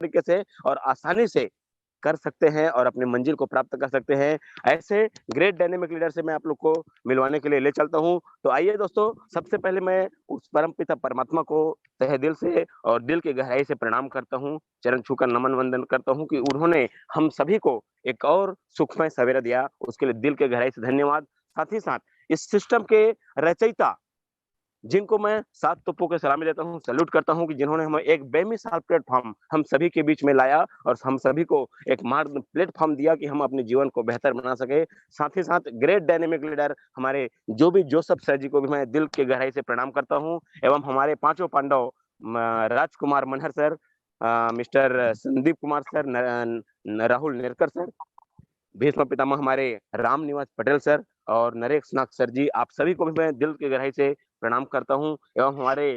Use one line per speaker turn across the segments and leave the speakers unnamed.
तरीके से और आसानी से कर सकते हैं और अपनी मंजिल को प्राप्त कर सकते हैं। ऐसे ग्रेट डायनामिक लीडर से मैं आप लोग को मिलवाने के लिए ले चलता हूँ। तो आइए दोस्तों, सबसे पहले मैं उस परमपिता परमात्मा को तहे दिल से और दिल की गहराई से प्रणाम करता हूँ, चरण छूकर नमन वंदन करता हूँ कि उन्होंने हम सभी को एक और सुखमय सवेरा दिया, उसके लिए दिल के गहराई से धन्यवाद। साथ ही साथ इस सिस्टम के रचयिता जिनको मैं सात तोपों के सलामी देता हूँ, सैल्यूट करता हूँ कि जिन्होंने हमें एक बेमिसाल प्लेटफ़ॉर्म हम सभी के बीच में लाया और हम सभी को एक मार्ग प्लेटफ़ॉर्म दिया कि हम अपने जीवन को बेहतर बना सकें। साथ ही साथ ग्रेट डायनामिक लीडर हमारे जो भी जोसेफ सर जी को भी मैं दिल की गहराई से प्रणाम करता हूँ एवं हमारे पाँचों Pandav Rajkumar Manhar sir, mister Sandeep Kumar sir, Rahul Nirkar sir, Bhishma Pitamah हमारे राम निवास पटेल सर और नरेश नाग सर जी, आप सभी को भी मैं दिल की गहराई से प्रणाम करता हूँ एवं हमारे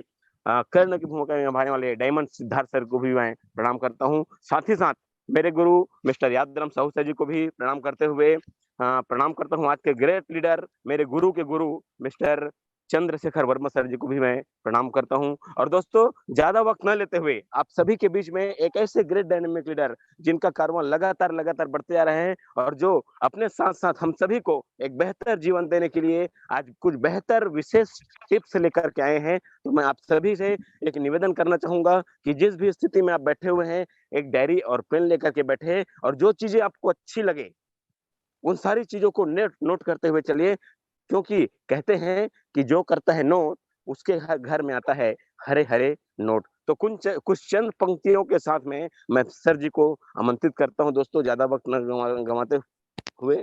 कर्ण की भूमिका निभाने वाले डायमंड सिद्धार्थ सर को भी मैं प्रणाम करता हूँ। साथ ही साथ मेरे गुरु मिस्टर यादराम साहू सर जी को भी प्रणाम करते हुए प्रणाम करता हूँ आज के ग्रेट लीडर मेरे गुरु के गुरु मिस्टर चंद्रशेखर वर्मा सर जी को भी मैं प्रणाम करता हूँ। और दोस्तों, ज्यादा वक्त न लेते हुए आप सभी के बीच में एक ऐसे ग्रेट डायनेमिक लीडर जिनका कारवां लगातार लगातार बढ़ते जा रहे हैं और जो अपने साथ साथ हम सभी को एक बेहतर जीवन देने के लिए आज कुछ बेहतर विशेष टिप्स लेकर के आए हैं। तो मैं आप सभी से एक निवेदन करना चाहूंगा कि जिस भी स्थिति में आप बैठे हुए हैं, एक डायरी और पेन लेकर के बैठे और जो चीजें आपको अच्छी लगे उन सारी चीजों को नोट नोट करते हुए चलिए, क्योंकि कहते हैं कि जो करता है नोट उसके घर में आता है हरे हरे नोट। तो कुछ चंद पंक्तियों के साथ में मैं सर जी को आमंत्रित करता हूं दोस्तों, ज्यादा वक्त न गंवाते हुए,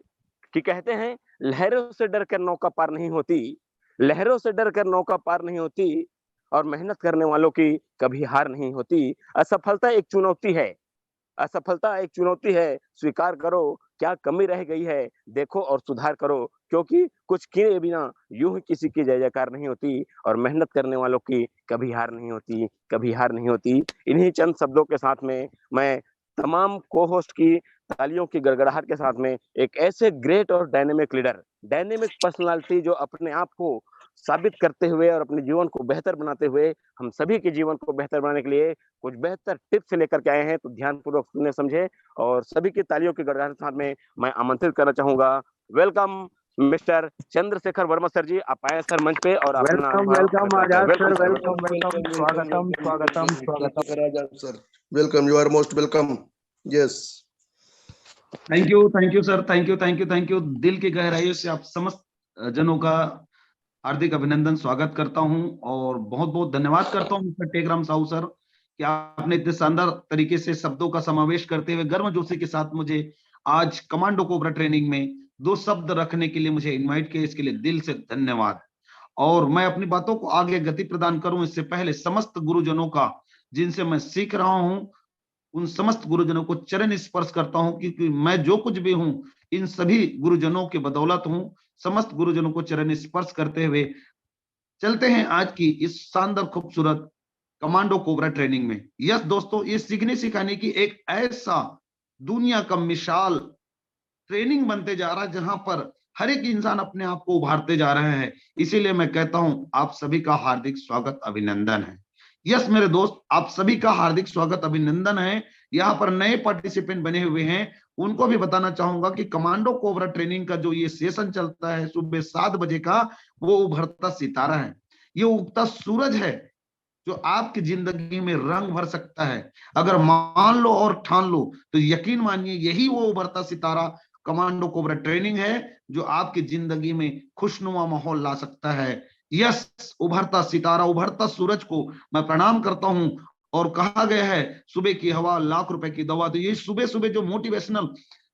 कि कहते हैं लहरों से डर कर नौका पार नहीं होती, लहरों से डर कर नौका पार नहीं होती और मेहनत करने वालों की कभी हार नहीं होती। असफलता एक चुनौती है, असफलता एक चुनौती है, स्वीकार करो क्या कमी रह गई है, देखो और सुधार करो, क्योंकि कुछ किए बिना यूं ही किसी की जय जयकार नहीं होती और मेहनत करने वालों की कभी हार नहीं होती, कभी हार नहीं होती। इन्हीं चंद शब्दों के साथ में मैं तमाम को होस्ट की तालियों की गड़गड़ाहट के साथ में एक ऐसे ग्रेट और डायनेमिक लीडर, डायनेमिक पर्सनालिटी जो अपने आप को साबित करते हुए और अपने जीवन को बेहतर बनाते हुए हम सभी के जीवन को बेहतर बनाने के लिए कुछ बेहतर टिप्स लेकर के आए हैं। तो ध्यानपूर्वक सुने समझे और सभी की तालियों की गड़गड़ाहट के साथ में मैं आमंत्रित करना चाहूंगा। Welcome mister Chandrashekhar Verma sir ji, आप आए सर मंच पे और अपना
welcome welcome Azad
welcome
sir,
sir.
Welcome welcome, स्वागतम स्वागतम स्वागतम।
Azad sir, welcome, you are most welcome. Yes,
thank you sir, thank you. दिल की गहराइयों से आप समस्त जनों का हार्दिक अभिनंदन स्वागत करता हूं और बहुत बहुत धन्यवाद करता हूं मिस्टर टेकराम साहू सर कि आपने इतने शानदार तरीके से शब्दों का समावेश करते हुए गर्मजोशी के साथ मुझे आज कमांडो कोबरा ट्रेनिंग में 2 शब्द रखने के लिए मुझे इनवाइट किया, इसके लिए दिल से धन्यवाद। और मैं अपनी बातों को आगे गति प्रदान करूं इससे पहले समस्त गुरुजनों का जिनसे मैं सीख रहा हूं उन समस्त गुरुजनों को चरण स्पर्श करता हूं, क्योंकि मैं जो कुछ भी हूं इन सभी गुरुजनों के बदौलत हूं। समस्त गुरुजनों को चरण स्पर्श करते हुए चलते हैं आज की इस शानदार खूबसूरत कमांडो कोबरा ट्रेनिंग में। यस दोस्तों, ये सीखने सिखाने की एक ऐसा दुनिया का मिसाल ट्रेनिंग बनते जा रहा है जहां पर हर एक इंसान अपने आप को उभारते जा रहे हैं। इसीलिए मैं कहता हूं आप सभी का हार्दिक स्वागत अभिनंदन है। यस मेरे दोस्त, आप सभी का हार्दिक स्वागत अभिनंदन है। यहाँ पर नए पार्टिसिपेंट बने हुए हैं, उनको भी बताना चाहूंगा कि कमांडो कोबरा ट्रेनिंग का जो ये सेशन चलता है सुबह 7 बजे का, वो उभरता सितारा है, ये उगता सूरज है जो आपकी जिंदगी में रंग भर सकता है। अगर मान लो और ठान लो तो यकीन मानिए यही वो उभरता सितारा कमांडो कोबरा ट्रेनिंग है जो आपकी जिंदगी में खुशनुमा माहौल ला सकता है। यस, उभरता सितारा, उभरता सूरज को मैं प्रणाम करता हूं। और कहा गया है सुबह की हवा लाख रुपए की दवा, तो ये सुबह सुबह जो मोटिवेशनल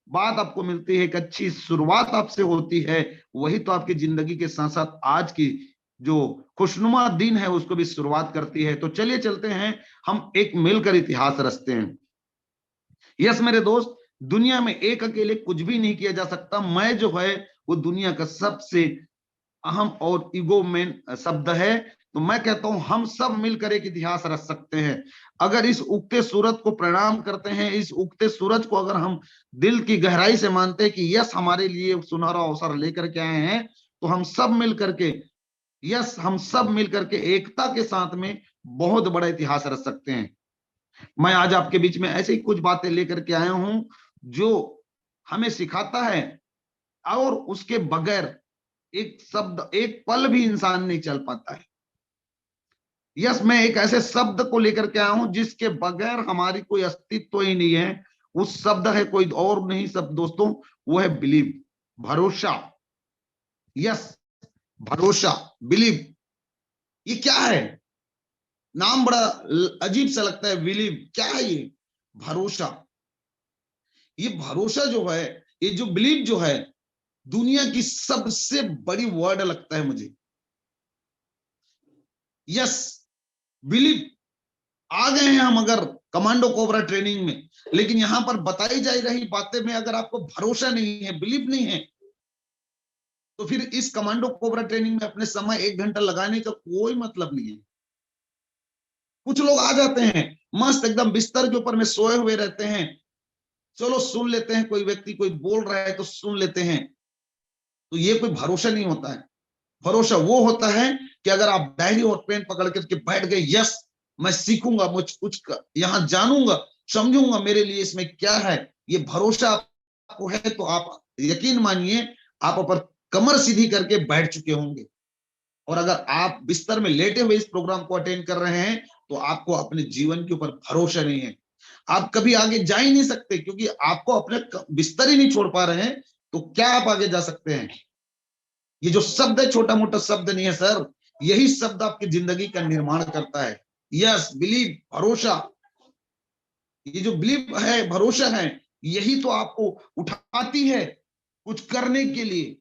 बात आपको मिलती है, एक अच्छी शुरुआत आपसे होती है, वही तो आपकी जिंदगी के साथ साथ आज की जो खुशनुमा दिन है उसको भी शुरुआत करती है। तो चलिए चलते हैं, हम एक मिलकर इतिहास रचते हैं। यस मेरे दोस्त, दुनिया में एक अकेले कुछ भी नहीं किया जा सकता। मैं जो है वो दुनिया का सबसे अहम और ईगो मैन शब्द है, तो मैं कहता हूं हम सब मिलकर एक इतिहास रच सकते हैं। अगर इस उगते सूरज को प्रणाम करते हैं, इस उगते सूरज को अगर हम दिल की गहराई से मानते हैं कि यस हमारे लिए सुनहरा अवसर लेकर के आए हैं, तो हम सब मिलकर के यस हम सब मिलकर के एकता के साथ में बहुत बड़ा इतिहास रच सकते हैं। मैं आज आपके बीच में ऐसे ही कुछ बातें लेकर के आया हूं जो हमें सिखाता है, और उसके बगैर एक शब्द, एक पल भी इंसान नहीं चल पाता है। यस, मैं एक ऐसे शब्द को लेकर के आया हूं जिसके बगैर हमारी कोई अस्तित्व ही नहीं है। उस शब्द है कोई और नहीं सब दोस्तों, वो है बिलीव, भरोसा। यस, भरोसा, बिलीव। ये क्या है? नाम बड़ा अजीब सा लगता है, बिलीव। क्या है ये? भरोसा। ये भरोसा जो है, ये जो बिलीव जो है, दुनिया की सबसे बड़ी वर्ड लगता है मुझे। Yes, believe. आ गए हैं हम अगर कमांडो कोबरा ट्रेनिंग में, लेकिन यहां पर बताई जा रही बातें में अगर आपको भरोसा नहीं है, बिलीव नहीं है, तो फिर इस कमांडो कोबरा ट्रेनिंग में अपने समय 1 घंटा लगाने का कोई मतलब नहीं है। कुछ लोग आ जाते हैं मस्त एकदम बिस्तर के ऊपर में सोए हुए रहते हैं, चलो सुन लेते हैं, कोई व्यक्ति कोई बोल रहा है तो सुन लेते हैं, तो ये कोई भरोसा नहीं होता है। भरोसा वो होता है कि अगर आप डायरी और पेन पकड़ करके बैठ गए, यस मैं सीखूंगा, मुझ कुछ यहां जानूंगा, समझूंगा मेरे लिए इसमें क्या है, ये भरोसा आपको है, तो आप यकीन मानिए आप ऊपर कमर सीधी करके बैठ चुके होंगे। और अगर आप बिस्तर में लेटे हुए इस प्रोग्राम को अटेंड कर रहे हैं, तो आपको अपने जीवन के ऊपर भरोसा नहीं है, आप कभी आगे जा ही नहीं सकते, क्योंकि आपको अपने बिस्तर ही नहीं छोड़ पा रहे हैं, तो क्या आप आगे जा सकते हैं? ये जो शब्द है छोटा मोटा शब्द नहीं है सर, यही शब्द आपकी जिंदगी का निर्माण करता है। यस, बिलीव, भरोसा। ये जो बिलीव है, भरोसा है, यही तो आपको उठाती है कुछ करने के लिए।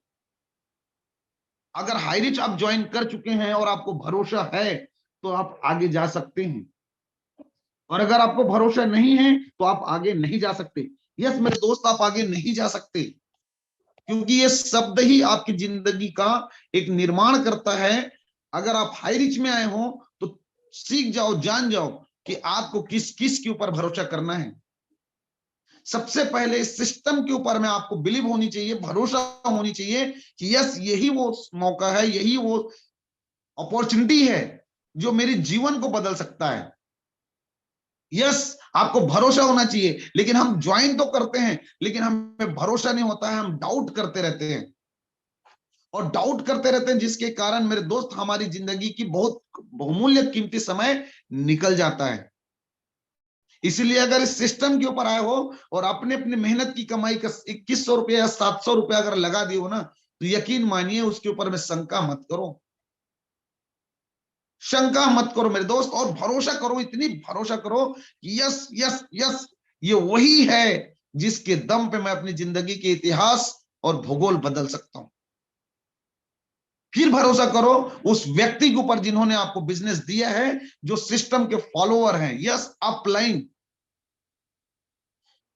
अगर हाई रिच आप ज्वाइन कर चुके हैं और आपको भरोसा है, तो आप आगे जा सकते हैं, और अगर आपको भरोसा नहीं है तो आप आगे नहीं जा सकते। यस मेरे दोस्त, आप आगे नहीं जा सकते, क्योंकि ये शब्द ही आपकी जिंदगी का एक निर्माण करता है। अगर आप हाई रिच में आए हो तो सीख जाओ, जान जाओ कि आपको किस किस के ऊपर भरोसा करना है। सबसे पहले इस सिस्टम के ऊपर में आपको बिलीव होनी चाहिए, भरोसा होनी चाहिए कि यस यही वो मौका है, यही वो अपॉर्चुनिटी है जो मेरे जीवन को बदल सकता है। यस, आपको भरोसा होना चाहिए, लेकिन हम ज्वाइन तो करते हैं लेकिन हमें भरोसा नहीं होता है, हम डाउट करते रहते हैं, और डाउट करते रहते हैं जिसके कारण मेरे दोस्त हमारी जिंदगी की बहुत बहुमूल्य कीमती समय निकल जाता है। इसलिए अगर इस सिस्टम के ऊपर आए हो और अपने अपने मेहनत की कमाई का 2100 रुपया या 700 रुपया अगर लगा दिए हो ना, तो यकीन मानिए उसके ऊपर में शंका मत करो, शंका मत करो मेरे दोस्त, और भरोसा करो, इतनी भरोसा करो कि यस यस यस ये वही है जिसके दम पे मैं अपनी जिंदगी के इतिहास और भूगोल बदल सकता हूं। फिर भरोसा करो उस व्यक्ति के ऊपर जिन्होंने आपको बिजनेस दिया है, जो सिस्टम के फॉलोअर हैं। Yes upline,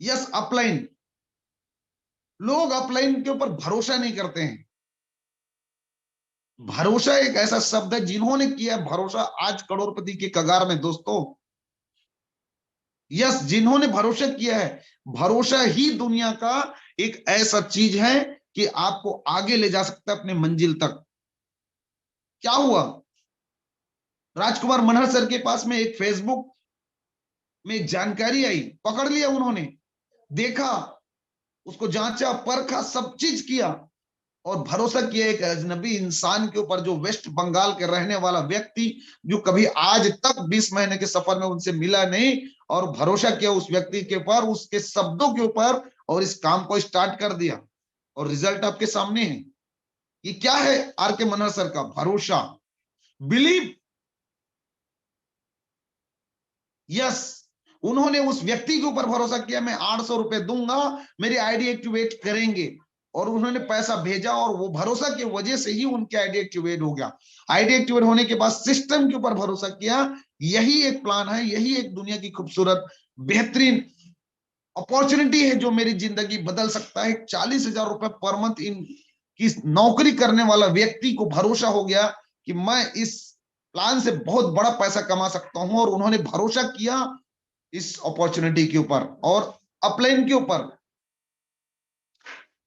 yes upline. लोग अपलाइन के ऊपर भरोसा नहीं करते हैं। भरोसा एक ऐसा शब्द है, जिन्होंने किया भरोसा आज करोड़पति के कगार में दोस्तों। यस, जिन्होंने भरोसा किया है, भरोसा ही दुनिया का एक ऐसा चीज है कि आपको आगे ले जा सकता है अपने मंजिल तक। क्या हुआ, राजकुमार मनहर सर के पास में एक फेसबुक में जानकारी आई, पकड़ लिया उन्होंने, देखा, उसको जांचा परखा, सब चीज किया, और भरोसा किया एक अजनबी इंसान के ऊपर, जो वेस्ट बंगाल के रहने वाला व्यक्ति, जो कभी आज तक 20 महीने के सफर में उनसे मिला नहीं, और भरोसा किया उस व्यक्ति के ऊपर, उसके शब्दों के ऊपर, और इस काम को स्टार्ट कर दिया, और रिजल्ट आपके सामने है। ये क्या है आर के मनहर सर का? भरोसा, बिलीव। यस, उन्होंने उस व्यक्ति के ऊपर भरोसा किया, मैं 800 रुपए दूंगा, मेरी आईडी एक्टिवेट करेंगे, और उन्होंने पैसा भेजा, और वो भरोसा की वजह से ही उनकी आईडी एक्टिवेट हो गया। आईडी एक्टिवेट होने के बाद सिस्टम के ऊपर भरोसा किया। यही एक प्लान है, यही एक दुनिया की खूबसूरत बेहतरीन अपॉर्चुनिटी है जो मेरी जिंदगी बदल सकता है। 40,000 रुपए पर मंथ इन की नौकरी करने वाला व्यक्ति को भरोसा हो गया कि मैं इस प्लान से बहुत बड़ा पैसा कमा सकता हूं, और उन्होंने भरोसा किया इस अपॉर्चुनिटी के ऊपर और अपलाइन के ऊपर।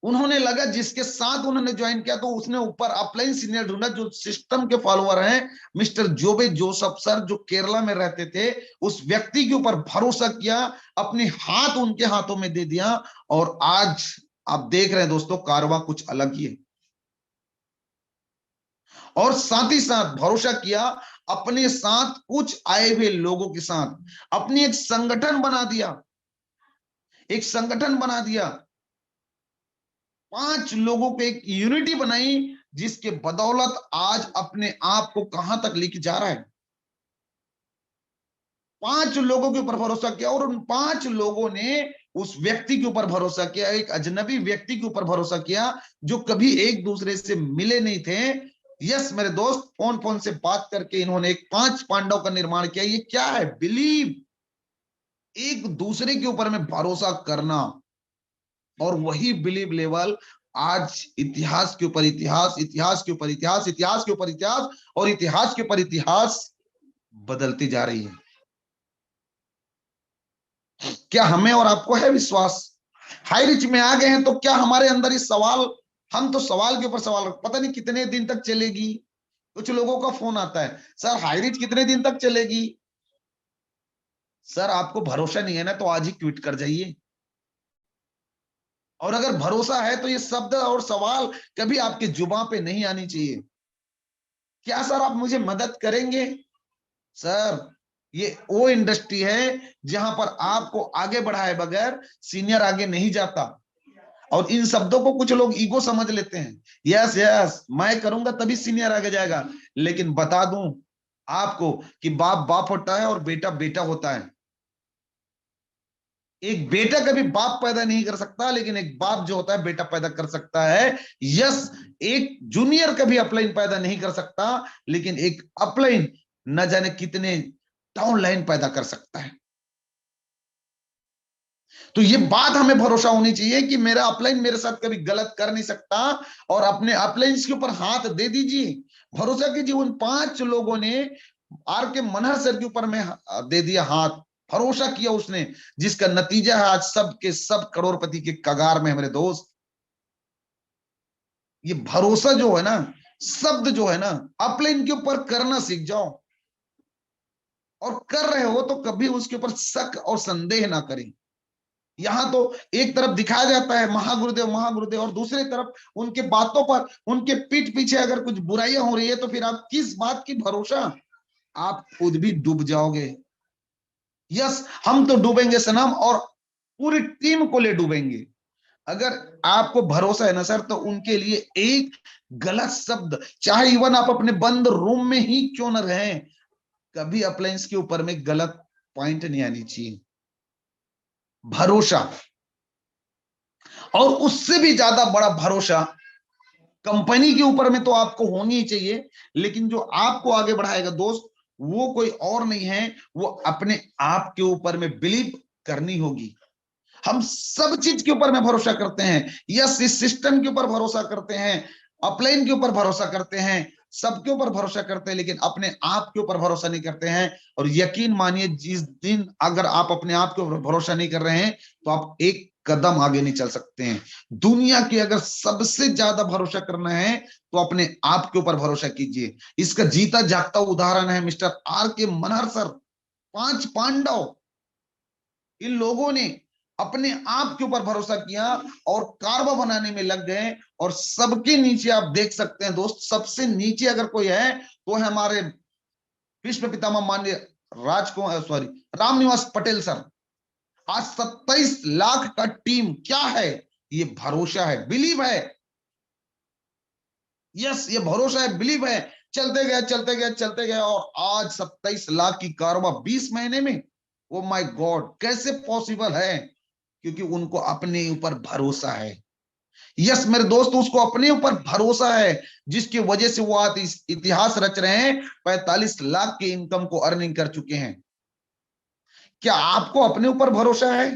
उन्होंने लगा जिसके साथ उन्होंने ज्वाइन किया तो उसने ऊपर अपलाइन सीनियर ढूंढा जो सिस्टम के फॉलोअर हैं, मिस्टर जोबे जोसेफ सर, जो केरला में रहते थे। उस व्यक्ति के ऊपर भरोसा किया, अपने हाथ उनके हाथों में दे दिया, और आज आप देख रहे हैं दोस्तों, कारवां कुछ अलग ही है। और साथ ही साथ भरोसा किया अपने साथ कुछ आए हुए लोगों के साथ, अपनी एक संगठन बना दिया, एक संगठन बना दिया, 5 लोगों को एक यूनिटी बनाई, जिसके बदौलत आज अपने आप को कहां तक लेके जा रहा है। 5 लोगों के ऊपर भरोसा किया, और उन 5 लोगों ने उस व्यक्ति के ऊपर भरोसा किया, एक अजनबी व्यक्ति के ऊपर भरोसा किया, जो कभी एक दूसरे से मिले नहीं थे। यस मेरे दोस्त, फोन से बात करके इन्होंने एक 5 पांडव का निर्माण किया। ये क्या है? बिलीव, एक दूसरे के ऊपर में भरोसा करना। और वही बिलीव लेवल आज इतिहास के ऊपर इतिहास, इतिहास के ऊपर इतिहास, इतिहास के ऊपर इतिहास, और इतिहास के ऊपर इतिहास बदलती जा रही है। क्या हमें और आपको है विश्वास? हाई रिच में आ गए हैं तो क्या हमारे अंदर इस सवाल, हम तो सवाल के ऊपर सवाल, पता नहीं कितने दिन तक चलेगी। कुछ लोगों का फोन आता है, सर हाई रिच कितने दिन तक चलेगी? सर आपको भरोसा नहीं है ना, तो आज ही क्विट कर जाइए। और अगर भरोसा है तो ये शब्द और सवाल कभी आपके जुबान पे नहीं आनी चाहिए। क्या सर आप मुझे मदद करेंगे? सर ये वो इंडस्ट्री है जहां पर आपको आगे बढ़ाए बगैर सीनियर आगे नहीं जाता। और इन शब्दों को कुछ लोग ईगो समझ लेते हैं, यस यस मैं करूंगा तभी सीनियर आगे जाएगा। लेकिन बता दूं आपको कि बाप बाप होता है और बेटा बेटा होता है। एक बेटा कभी बाप पैदा नहीं कर सकता, लेकिन एक बाप जो होता है बेटा पैदा कर सकता है। यस, एक जूनियर कभी अपलाइन पैदा नहीं कर सकता, लेकिन एक अपलाइन न जाने कितने डाउनलाइन पैदा कर सकता है। तो ये बात हमें भरोसा होनी चाहिए कि मेरा अपलाइन मेरे साथ कभी गलत कर नहीं सकता। और अपने अपलाइंस के ऊपर हाथ दे दीजिए, भरोसा कीजिए। उन 5 लोगों ने आर के मनहर सर के ऊपर में दे दिया हाथ, भरोसा किया उसने, जिसका नतीजा है आज सब के सब करोड़पति के कगार में है मेरे दोस्त। ये भरोसा जो है ना, शब्द जो है ना, अपलाइन के ऊपर करना सीख जाओ। और कर रहे हो तो कभी उसके ऊपर शक और संदेह ना करें। यहां तो एक तरफ दिखाया जाता है महागुरुदेव महागुरुदेव, और दूसरी तरफ उनके बातों पर, उनके पीठ पीछे अगर कुछ बुराइयां हो रही है, तो फिर आप किस बात की भरोसा? आप खुद भी डूब जाओगे। यस, हम तो डूबेंगे सनम, और पूरी टीम को ले डूबेंगे। अगर आपको भरोसा है ना सर, तो उनके लिए एक गलत शब्द, चाहे इवन आप अपने बंद रूम में ही क्यों न रहें, कभी अप्लायंस के ऊपर में गलत पॉइंट नहीं आनी चाहिए। भरोसा, और उससे भी ज्यादा बड़ा भरोसा कंपनी के ऊपर में तो आपको होनी ही चाहिए। लेकिन जो आपको आगे बढ़ाएगा दोस्त, वो कोई और नहीं है, वो अपने आप के ऊपर में बिलीव करनी होगी। हम सब चीज के ऊपर में भरोसा करते हैं, यस इस सिस्टम के ऊपर भरोसा करते हैं, अपलाइन के ऊपर भरोसा करते हैं, सबके ऊपर भरोसा करते हैं, लेकिन अपने आप के ऊपर भरोसा नहीं करते हैं। और यकीन मानिए, जिस दिन अगर आप अपने आप के ऊपर भरोसा नहीं कर रहे हैं, तो आप एक कदम आगे नहीं चल सकते हैं। दुनिया की अगर सबसे ज्यादा भरोसा करना है, तो अपने आप के ऊपर भरोसा कीजिए। इसका जीता जागता उदाहरण है मिस्टर आर के मनहर सर। 5 पांडव, इन लोगों ने अपने आप के ऊपर भरोसा किया और कारवा बनाने में लग गए। और सबके नीचे आप देख सकते हैं दोस्त, सबसे नीचे अगर कोई है तो है हमारे विश्व पितामह माननीय रामनिवास पटेल सर। आज 27 लाख का टीम क्या है? ये भरोसा है, बिलीव है। यस, ये भरोसा है, बिलीव है। चलते गए चलते गए चलते गए, और आज 27 लाख की कारवा 20 महीने में। ओ माय गॉड, कैसे पॉसिबल है? क्योंकि उनको अपने ऊपर भरोसा है। यस मेरे दोस्त, उसको अपने ऊपर भरोसा है, जिसकी वजह से वो आज इतिहास रच रहे हैं। 45 लाख की इनकम को अर्निंग कर चुके हैं। क्या आपको अपने ऊपर भरोसा है?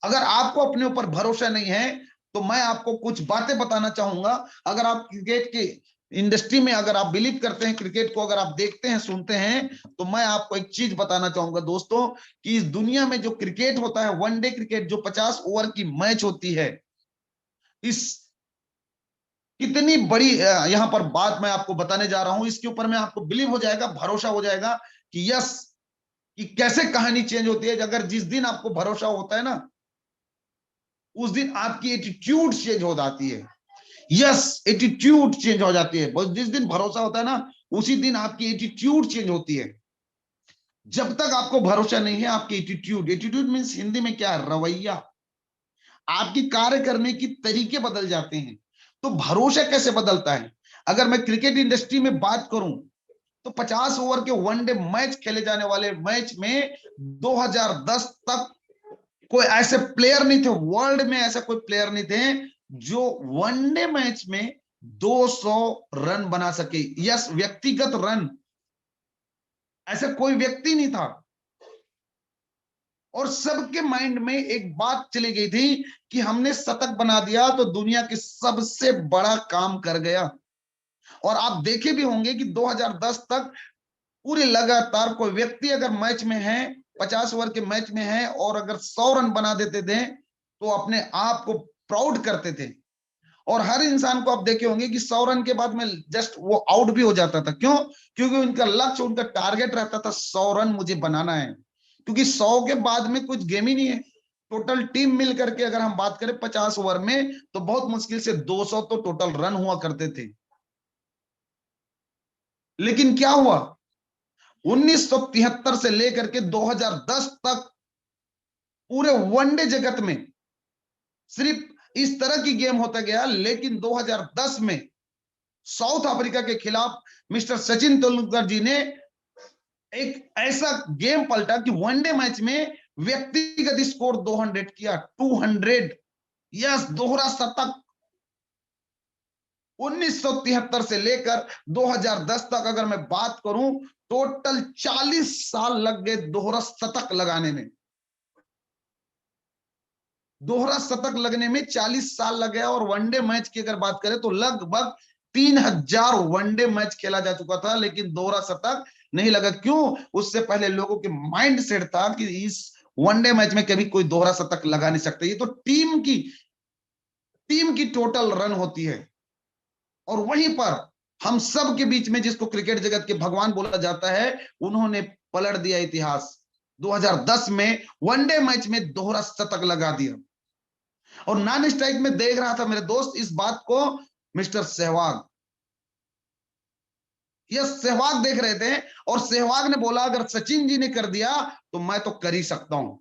अगर आपको अपने ऊपर भरोसा नहीं है, तो मैं आपको कुछ बातें बताना चाहूंगा। अगर आप क्रिकेट के इंडस्ट्री में अगर आप बिलीव करते हैं, क्रिकेट को अगर आप देखते हैं, सुनते हैं, तो मैं आपको एक चीज बताना चाहूंगा दोस्तों कि इस दुनिया में जो क्रिकेट होता है, वनडे क्रिकेट, जो 50 ओवर की मैच होती है, इस कितनी बड़ी यहां पर बात मैं आपको बताने जा रहा हूं, इसके ऊपर में आपको बिलीव हो जाएगा, भरोसा हो जाएगा कि यस, कि कैसे कहानी चेंज होती है। अगर जिस दिन आपको भरोसा होता है ना, उस दिन आपकी एटीट्यूड चेंज हो जाती है। यस, एटीट्यूड चेंज हो जाती है। बस जिस दिन भरोसा होता है ना, उसी दिन आपकी एटीट्यूड चेंज होती है। जब तक आपको भरोसा नहीं है, आपकी एटीट्यूड, एटीट्यूड मीन्स हिंदी में क्या है, रवैया, आपकी कार्य करने की तरीके बदल जाते हैं। तो भरोसा कैसे बदलता है? अगर मैं क्रिकेट इंडस्ट्री में बात करूं, तो 50 ओवर के वनडे मैच खेले जाने वाले मैच में 2010 तक कोई ऐसे प्लेयर नहीं थे, वर्ल्ड में ऐसा कोई प्लेयर नहीं थे जो वनडे मैच में 200 रन बना सके। यस, व्यक्तिगत रन, ऐसा कोई व्यक्ति नहीं था। और सबके माइंड में एक बात चली गई थी कि हमने शतक बना दिया तो दुनिया के सबसे बड़ा काम कर गया। और आप देखे भी होंगे कि 2010 तक पूरे लगातार कोई व्यक्ति अगर मैच में है, 50 ओवर के मैच में है, और अगर 100 रन बना देते थे तो अपने आप को प्राउड करते थे। और हर इंसान को आप देखे होंगे कि 100 रन के बाद में जस्ट वो आउट भी हो जाता था। क्यों? क्योंकि उनका लक्ष्य, उनका टारगेट रहता था 100 रन मुझे बनाना है। क्योंकि 100 के बाद में कुछ गेम ही नहीं है। टोटल टीम मिल करके अगर हम बात करें 50 ओवर में, तो बहुत मुश्किल से 200 तो टोटल रन हुआ करते थे। लेकिन क्या हुआ, 1973 से लेकर के 2010 तक पूरे वनडे जगत में सिर्फ इस तरह की गेम होता गया। लेकिन 2010 में साउथ अफ्रीका के खिलाफ मिस्टर सचिन तेंदुलकर जी ने एक ऐसा गेम पलटा कि वनडे मैच में व्यक्तिगत स्कोर 200 किया, 200, यस, दोहरा शतक। 1973 से लेकर 2010 तक अगर मैं बात करूं, टोटल 40 साल लग गए दोहरा शतक लगाने में। दोहरा शतक लगने में 40 साल लग गया। और वनडे मैच की अगर बात करें तो लगभग 3000 वनडे मैच खेला जा चुका था, लेकिन दोहरा शतक नहीं लगा। क्यों? उससे पहले लोगों के माइंड सेट था कि इस वनडे मैच में कभी कोई दोहरा शतक लगा नहीं सकता, ये तो टीम की टोटल रन होती है। और वहीं पर हम सब के बीच में जिसको क्रिकेट जगत के भगवान बोला जाता है, उन्होंने पलट दिया इतिहास। 2010 में वनडे मैच में दोहरा शतक लगा दिया। और नॉन स्ट्राइक में देख रहा था मेरे दोस्त इस बात को मिस्टर सहवाग, यह सहवाग देख रहे थे। और सहवाग ने बोला अगर सचिन जी ने कर दिया तो मैं तो कर ही सकता हूं।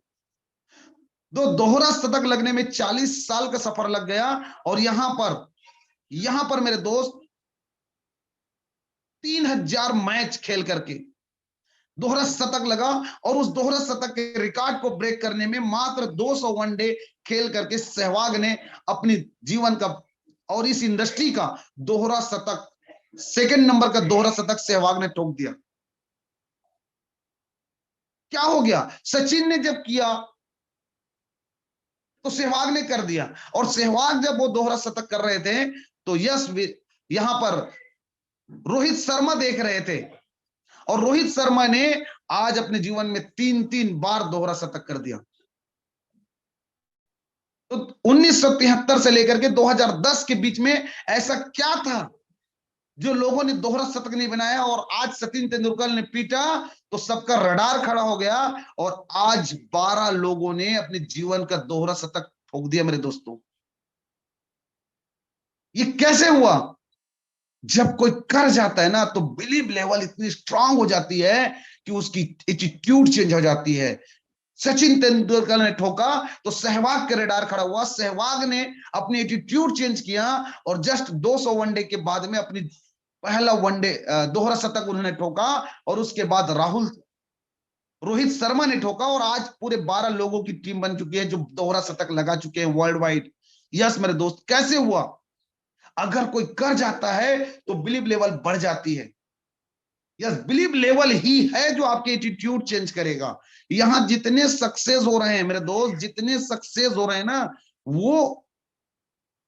दोहरा शतक लगने में 40 साल का सफर लग गया। और यहां पर मेरे दोस्त 3000 मैच खेल करके दोहरा शतक लगा। और उस दोहरा शतक के रिकॉर्ड को ब्रेक करने में मात्र 200 वनडे खेल करके सहवाग ने अपनी जीवन का और इस इंडस्ट्री का दोहरा शतक, सेकंड नंबर का दोहरा शतक सहवाग ने ठोक दिया। क्या हो गया? सचिन ने जब किया तो सहवाग ने कर दिया। और सहवाग जब वो दोहरा शतक कर रहे थे तो यहां पर रोहित शर्मा देख रहे थे। और रोहित शर्मा ने आज अपने जीवन में 3 बार दोहरा शतक कर दिया। तो 1973 से लेकर के 2010 के बीच में ऐसा क्या था जो लोगों ने दोहरा शतक नहीं बनाया? और आज सचिन तेंदुलकर ने पीटा तो सबका रडार खड़ा हो गया। और आज 12 लोगों ने अपने जीवन का दोहरा शतक ठोक दिया। मेरे दोस्तों, ये कैसे हुआ? जब कोई कर जाता है ना, तो बिलीव लेवल इतनी स्ट्रांग हो जाती है कि उसकी एटीट्यूड चेंज हो जाती है। सचिन तेंदुलकर ने ठोका तो सहवाग का रडार खड़ा हुआ। सहवाग ने अपनी एटीट्यूड चेंज किया और जस्ट 200 वनडे के बाद में अपनी पहला वनडे दोहरा शतक उन्होंने ठोका। और उसके बाद रोहित शर्मा ने ठोका। और आज पूरे 12 लोगों की टीम बन चुकी है जो दोहरा शतक लगा चुके हैं वर्ल्ड वाइड। यस मेरे दोस्त, कैसे हुआ? अगर कोई कर जाता है तो बिलीव लेवल बढ़ जाती है। यस, बिलीव लेवल ही है जो आपके एटीट्यूड चेंज करेगा। यहां जितने सक्सेस हो रहे हैं मेरे दोस्त, जितने सक्सेस हो रहे हैं ना, वो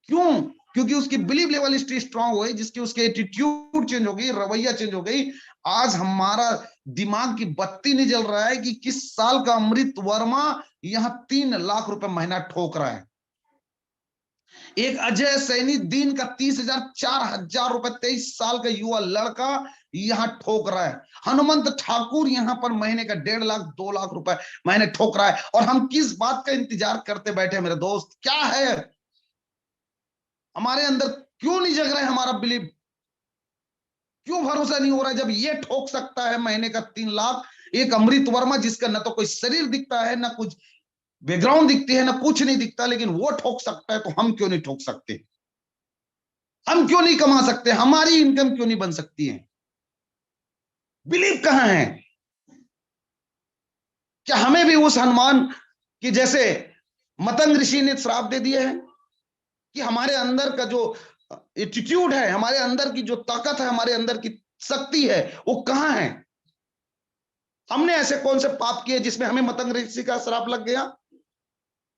क्यों? क्योंकि उसकी बिलीव लेवल स्ट्रांग हो गई, जिसकी उसके एटीट्यूड चेंज हो गई, रवैया चेंज हो गई। आज हमारा दिमाग की बत्ती नहीं जल रहा है कि किस साल का अमृत वर्मा यहाँ 3 लाख रुपए महीना ठोक रहा है। एक अजय सैनी दिन का 30,000 4,000 रुपए 23 साल का युवा लड़का यहां ठोक रहा है। हनुमंत ठाकुर यहां पर महीने का 1.5 लाख 2 लाख रुपए महीने ठोक रहा है। और हम किस बात का इंतजार करते बैठे हैं मेरे दोस्त? क्या है हमारे अंदर? क्यों नहीं जग रहा है हमारा बिलीव? क्यों भरोसा नहीं हो रहा है जब ये ठोक सकता है महीने का 3 लाख? एक अमृत वर्मा जिसका न तो कोई शरीर दिखता है, ना कुछ बैकग्राउंड दिखती है, ना कुछ नहीं दिखता, लेकिन वो ठोक सकता है, तो हम क्यों नहीं ठोक सकते? हम क्यों नहीं कमा सकते? हमारी इनकम क्यों नहीं बन सकती है? बिलीव कहां है? क्या हमें भी उस हनुमान की जैसे मतंग ऋषि ने श्राप दे दिया है कि हमारे अंदर का जो एटीट्यूड है, हमारे अंदर की जो ताकत है, हमारे अंदर की शक्ति है, वो कहां है? हमने ऐसे कौन से पाप किए जिसमें हमें मतंग ऋषि का श्राप लग गया?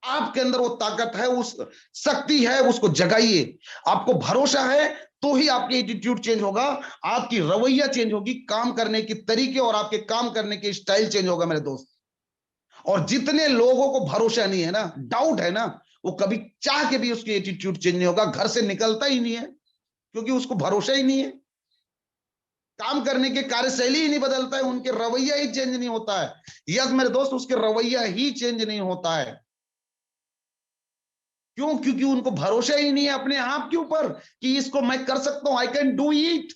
आपके अंदर वो ताकत है, उस शक्ति है, उसको जगाइए। आपको भरोसा है तो ही आपकी एटीट्यूड चेंज होगा, आपकी रवैया चेंज होगी, काम करने की तरीके और आपके काम करने के स्टाइल चेंज होगा मेरे दोस्त। और जितने लोगों को भरोसा नहीं है ना, डाउट है ना, वो कभी चाह के भी उसकी एटीट्यूड चेंज नहीं होगा, घर से निकलता ही नहीं है, क्योंकि उसको भरोसा ही नहीं है। काम करने की कार्यशैली ही नहीं बदलता है, उनके रवैया ही चेंज नहीं होता है। यस मेरे दोस्त, उसके रवैया ही चेंज नहीं होता है। क्यों? क्योंकि उनको भरोसा ही नहीं है अपने आप के ऊपर कि इसको मैं कर सकता हूं, आई कैन डू इट,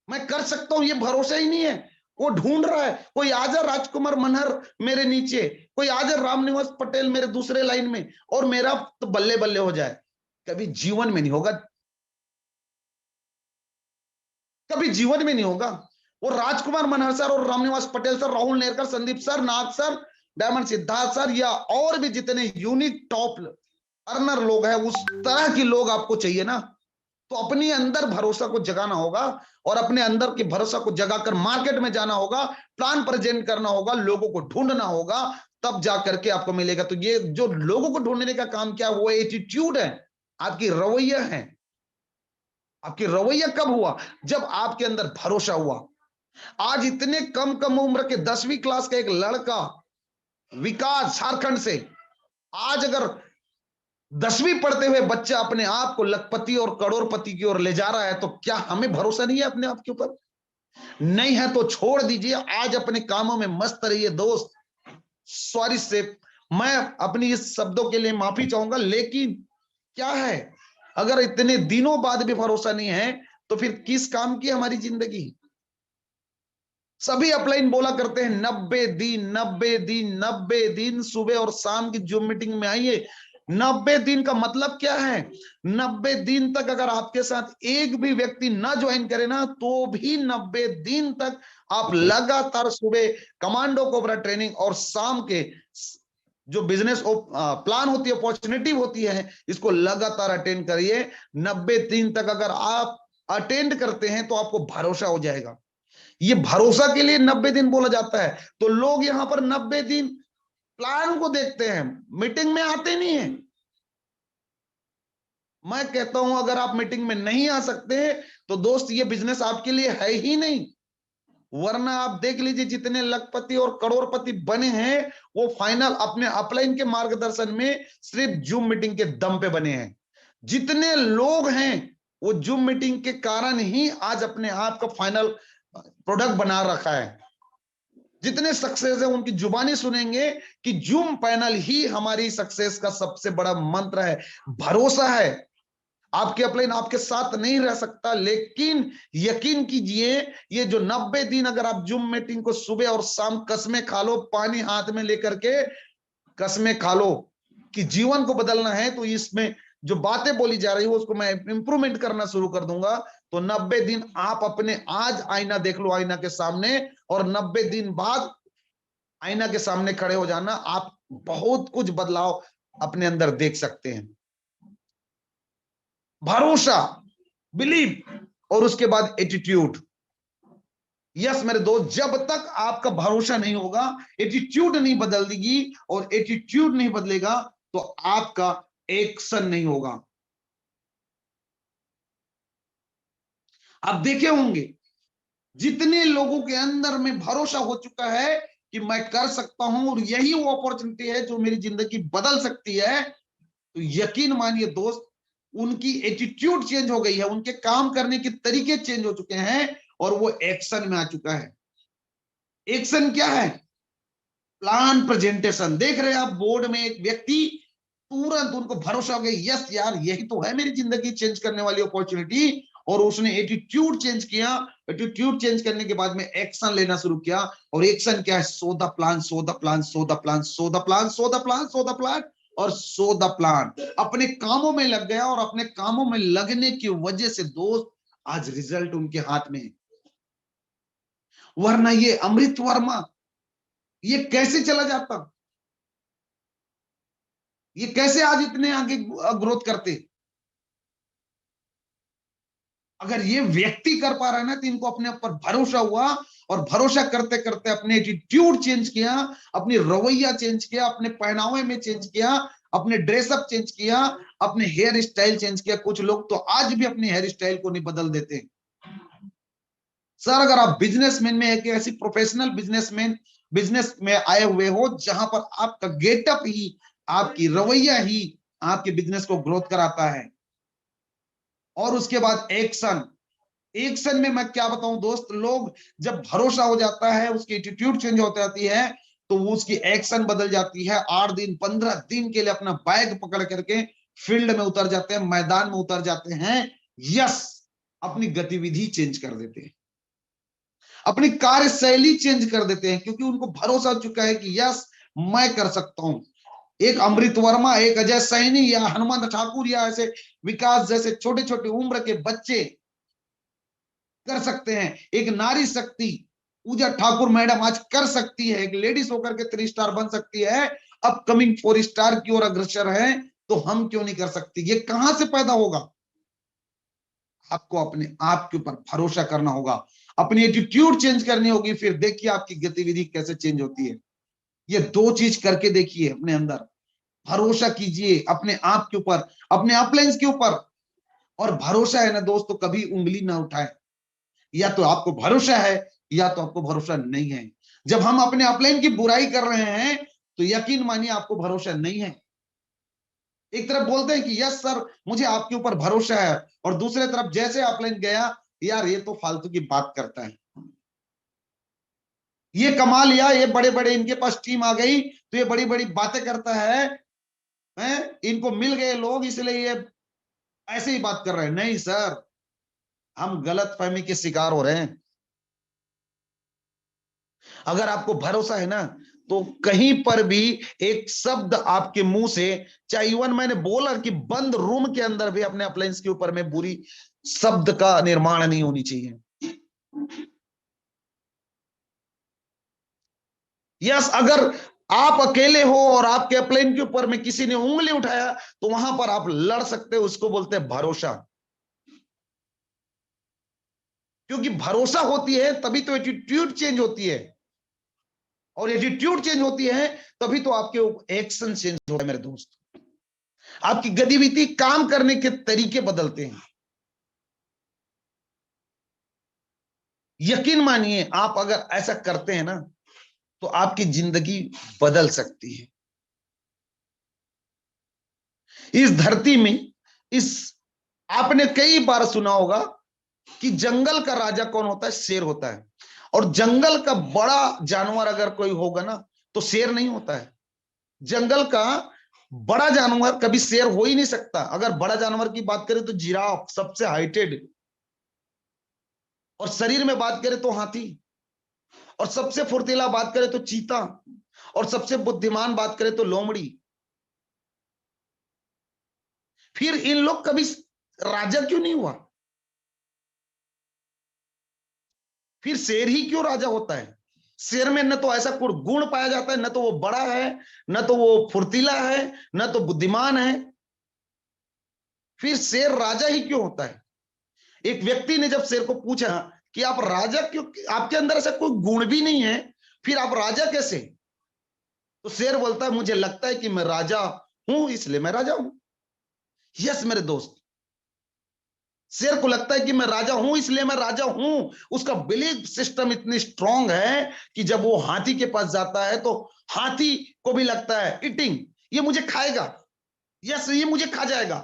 मैं कर सकता हूं। ये भरोसा ही नहीं है। वो ढूंढ रहा है, कोई आजा राजकुमार मनहर मेरे नीचे, कोई आजा रामनिवास पटेल मेरे दूसरे लाइन में, और मेरा तो बल्ले बल्ले हो जाए। कभी जीवन में नहीं होगा, कभी जीवन में नहीं होगा। वो राजकुमार मनहर सर और रामनिवास पटेल सर, राहुल नेरकर, संदीप सर, नाग सर, डायमंड सिद्धार्थ सर, या और भी जितने यूनिक टॉप अर्नर लोग हैं, उस तरह के लोग आपको चाहिए ना। तो अपने अंदर भरोसा को जगाना होगा, और अपने अंदर के भरोसा को जगाकर मार्केट में जाना होगा, प्लान प्रेजेंट करना होगा, लोगों को ढूंढना होगा, तब जा करके आपको मिलेगा। तो ये जो लोगों को ढूंढने का काम क्या, वो एटीट्यूड है, आपकी रवैया है। आपकी रवैया कब हुआ? जब आपके अंदर भरोसा हुआ। आज इतने कम कम उम्र के 10वीं क्लास का एक लड़का विकास झारखंड से, आज अगर 10वीं पढ़ते हुए बच्चा अपने आप को लखपति और करोड़पति की ओर ले जा रहा है, तो क्या हमें भरोसा नहीं है अपने आप के ऊपर? नहीं है तो छोड़ दीजिए, आज अपने कामों में मस्त रहिए दोस्त। सॉरी से मैं अपनी इस शब्दों के लिए माफी चाहूंगा, लेकिन क्या है, अगर इतने दिनों बाद भी भरोसा नहीं है, तो फिर किस काम की हमारी जिंदगी? सभी अपलाइन बोला करते हैं 90 दिन 90 दिन 90 दिन, सुबह और शाम की जूम मीटिंग में आइए। 90 दिन का मतलब क्या है? 90 दिन तक अगर आपके साथ एक भी व्यक्ति ना ज्वाइन करे ना, तो भी 90 दिन तक आप लगातार सुबह कमांडो कोबरा ट्रेनिंग और शाम के जो बिजनेस प्लान होती है, अपॉर्चुनिटी होती है, इसको लगातार अटेंड करिए। 90 दिन तक अगर आप अटेंड करते हैं तो आपको भरोसा हो जाएगा। ये भरोसा के लिए 90 दिन बोला जाता है। तो लोग यहां पर 90 दिन प्लान को देखते हैं, मीटिंग में आते नहीं है। मैं कहता हूं अगर आप मीटिंग में नहीं आ सकते तो दोस्त ये बिजनेस आपके लिए है ही नहीं। वरना आप देख लीजिए जितने लखपति और करोड़पति बने हैं, वो फाइनल अपने अपलाइन के मार्गदर्शन में सिर्फ जूम मीटिंग के दम पे बने हैं। जितने लोग हैं वो जूम मीटिंग के कारण ही आज अपने आप का फाइनल प्रोडक्ट बना रखा है। जितने सक्सेस है उनकी जुबानी सुनेंगे कि जूम पैनल ही हमारी सक्सेस का सबसे बड़ा मंत्र है। भरोसा है, आपके अपलाइन आपके साथ नहीं रह सकता, लेकिन यकीन कीजिए ये जो 90 दिन अगर आप जूम मीटिंग को सुबह और शाम कसमें खा लो, पानी हाथ में लेकर के कसमें खा लो कि जीवन को बदलना है, तो इसमें जो बातें बोली जा रही है उसको मैं इंप्रूवमेंट करना शुरू कर दूंगा। तो 90 दिन आप अपने आज आईना देख लो आईना के सामने, और 90 दिन बाद आईना के सामने खड़े हो जाना, आप बहुत कुछ बदलाव अपने अंदर देख सकते हैं। भरोसा, बिलीव, और उसके बाद एटीट्यूड। यस मेरे दोस्त, जब तक आपका भरोसा नहीं होगा, एटीट्यूड नहीं बदल देगी, और एटीट्यूड नहीं बदलेगा तो आपका एक्शन नहीं होगा। आप देखे होंगे जितने लोगों के अंदर में भरोसा हो चुका है कि मैं कर सकता हूं और यही वो अपॉर्चुनिटी है जो मेरी जिंदगी बदल सकती है, तो यकीन मानिए दोस्त, उनकी एटीट्यूड चेंज हो गई है, उनके काम करने के तरीके चेंज हो चुके हैं और वो एक्शन में आ चुका है। एक्शन क्या है? Plan presentation. देख रहे हैं आप बोर्ड में एक व्यक्ति, तुरंत उनको भरोसा हो गया, यस यार यही तो है मेरी जिंदगी चेंज करने वाली अपॉर्चुनिटी, और उसने एटीट्यूड चेंज किया। एटीट्यूड चेंज करने के बाद में एक्शन लेना शुरू किया। और एक्शन क्या है? So the plan, so the plan, so the plan, so the plan, so the plan, so the plan और सो द प्लान। अपने कामों में लग गया और अपने कामों में लगने की वजह से दोस्त आज रिजल्ट उनके हाथ में है। वरना ये अमृत वर्मा ये कैसे चला जाता? ये कैसे आज इतने आगे ग्रोथ करते? अगर ये व्यक्ति कर पा रहा है ना, तो इनको अपने ऊपर भरोसा हुआ और भरोसा करते करते अपने एटीट्यूड चेंज किया, अपनी रवैया चेंज किया, अपने पहनावे में चेंज किया, अपने ड्रेसअप चेंज किया, अपने हेयर स्टाइल चेंज किया। कुछ लोग तो आज भी अपने हेयर स्टाइल को नहीं बदल देते। सर अगर आप बिजनेसमैन में एक ऐसी प्रोफेशनल बिजनेस में आए हुए हो जहां पर आपका गेटअप ही, आपकी रवैया ही आपके बिजनेस को ग्रोथ कराता है, और उसके बाद एक्शन में मैं क्या बताऊं दोस्त, लोग जब भरोसा हो जाता है, उसकी एटीट्यूड चेंज हो जाती है, तो वो उसकी एक्शन बदल जाती है। 8 दिन 15 दिन के लिए अपना बैग पकड़ करके फील्ड में उतर जाते हैं, मैदान में उतर जाते हैं। यस, अपनी गतिविधि चेंज कर देते हैं, अपनी कार्यशैली चेंज कर देते हैं, क्योंकि उनको भरोसा हो चुका है कि यस मैं कर सकता हूं। एक अमृत वर्मा, एक अजय सैनी या हनुमंत ठाकुर या ऐसे विकास जैसे छोटे छोटे उम्र के बच्चे कर सकते हैं। एक नारी शक्ति पूजा ठाकुर मैडम आज कर सकती है, एक लेडीज होकर के 3 स्टार बन सकती है, अपकमिंग 4 स्टार की ओर अग्रसर है, तो हम क्यों नहीं कर सकते? ये कहां से पैदा होगा? आपको अपने आप के ऊपर भरोसा करना होगा, अपनी एटीट्यूड चेंज करनी होगी, फिर देखिए आपकी गतिविधि कैसे चेंज होती है। ये 2 चीज करके देखिए, अपने अंदर भरोसा कीजिए, अपने आप के ऊपर, अपने अपलाइंस के ऊपर। और भरोसा है ना दोस्तों, कभी उंगली ना उठाए, या तो आपको भरोसा है या तो आपको भरोसा नहीं है। जब हम अपने अपलाइन की बुराई कर रहे हैं तो यकीन मानिए आपको भरोसा नहीं है। एक तरफ बोलते हैं कि यस सर मुझे आपके ऊपर भरोसा है, और दूसरे तरफ जैसे अपलाइन गया, यार ये तो फालतू की बात करता है, ये कमा लिया, ये बड़े बड़े इनके पास टीम आ गई तो ये बड़ी बड़ी बातें करता है, इनको मिल गए लोग इसलिए ये ऐसे ही बात कर रहे हैं। नहीं सर, हम गलत फहमी के शिकार हो रहे हैं। अगर आपको भरोसा है ना, तो कहीं पर भी एक शब्द आपके मुंह से, चाहे इवन मैंने बोला कि बंद रूम के अंदर भी अपने अप्लायंस के ऊपर में बुरी शब्द का निर्माण नहीं होनी चाहिए। यस, अगर आप अकेले हो और आपके अप्लायंस के ऊपर में किसी ने उंगली उठाया, तो वहां पर आप लड़ सकते हो, उसको बोलते हैं भरोसा। क्योंकि भरोसा होती है तभी तो एटीट्यूड चेंज होती है, और एटीट्यूड चेंज होती है तभी तो आपके एक्शन चेंज होता है मेरे दोस्त। आपकी गतिविधि, काम करने के तरीके बदलते हैं। यकीन मानिए आप अगर ऐसा करते हैं ना, तो आपकी जिंदगी बदल सकती है। इस धरती में, इस आपने कई बार सुना होगा कि जंगल का राजा कौन होता है? शेर होता है। और जंगल का बड़ा जानवर अगर कोई होगा ना, तो शेर नहीं होता है। जंगल का बड़ा जानवर कभी शेर हो ही नहीं सकता। अगर बड़ा जानवर की बात करें तो जिराफ सबसे हाइटेड, और शरीर में बात करें तो हाथी, और सबसे फुर्तीला बात करें तो चीता, और सबसे बुद्धिमान बात करें तो लोमड़ी। फिर इन लोग कभी राजा क्यों नहीं हुआ? फिर शेर ही क्यों राजा होता है? शेर में न तो ऐसा कोई गुण पाया जाता है, न तो वो बड़ा है, न तो वो फुर्तीला है, न तो बुद्धिमान है। फिर शेर राजा ही क्यों होता है? एक व्यक्ति ने जब शेर को पूछा कि आप राजा क्यों, आपके अंदर ऐसा कोई गुण भी नहीं है, फिर आप राजा कैसे? तो शेर बोलता है मुझे लगता है कि मैं राजा हूं, इसलिए मैं राजा हूं। यस मेरे दोस्त, शेर को लगता है कि मैं राजा हूं इसलिए मैं राजा हूं। उसका बिलीफ सिस्टम इतनी स्ट्रांग है कि जब वो हाथी के पास जाता है तो हाथी को भी लगता है ईटिंग, ये मुझे खाएगा, यस ये मुझे खा जाएगा।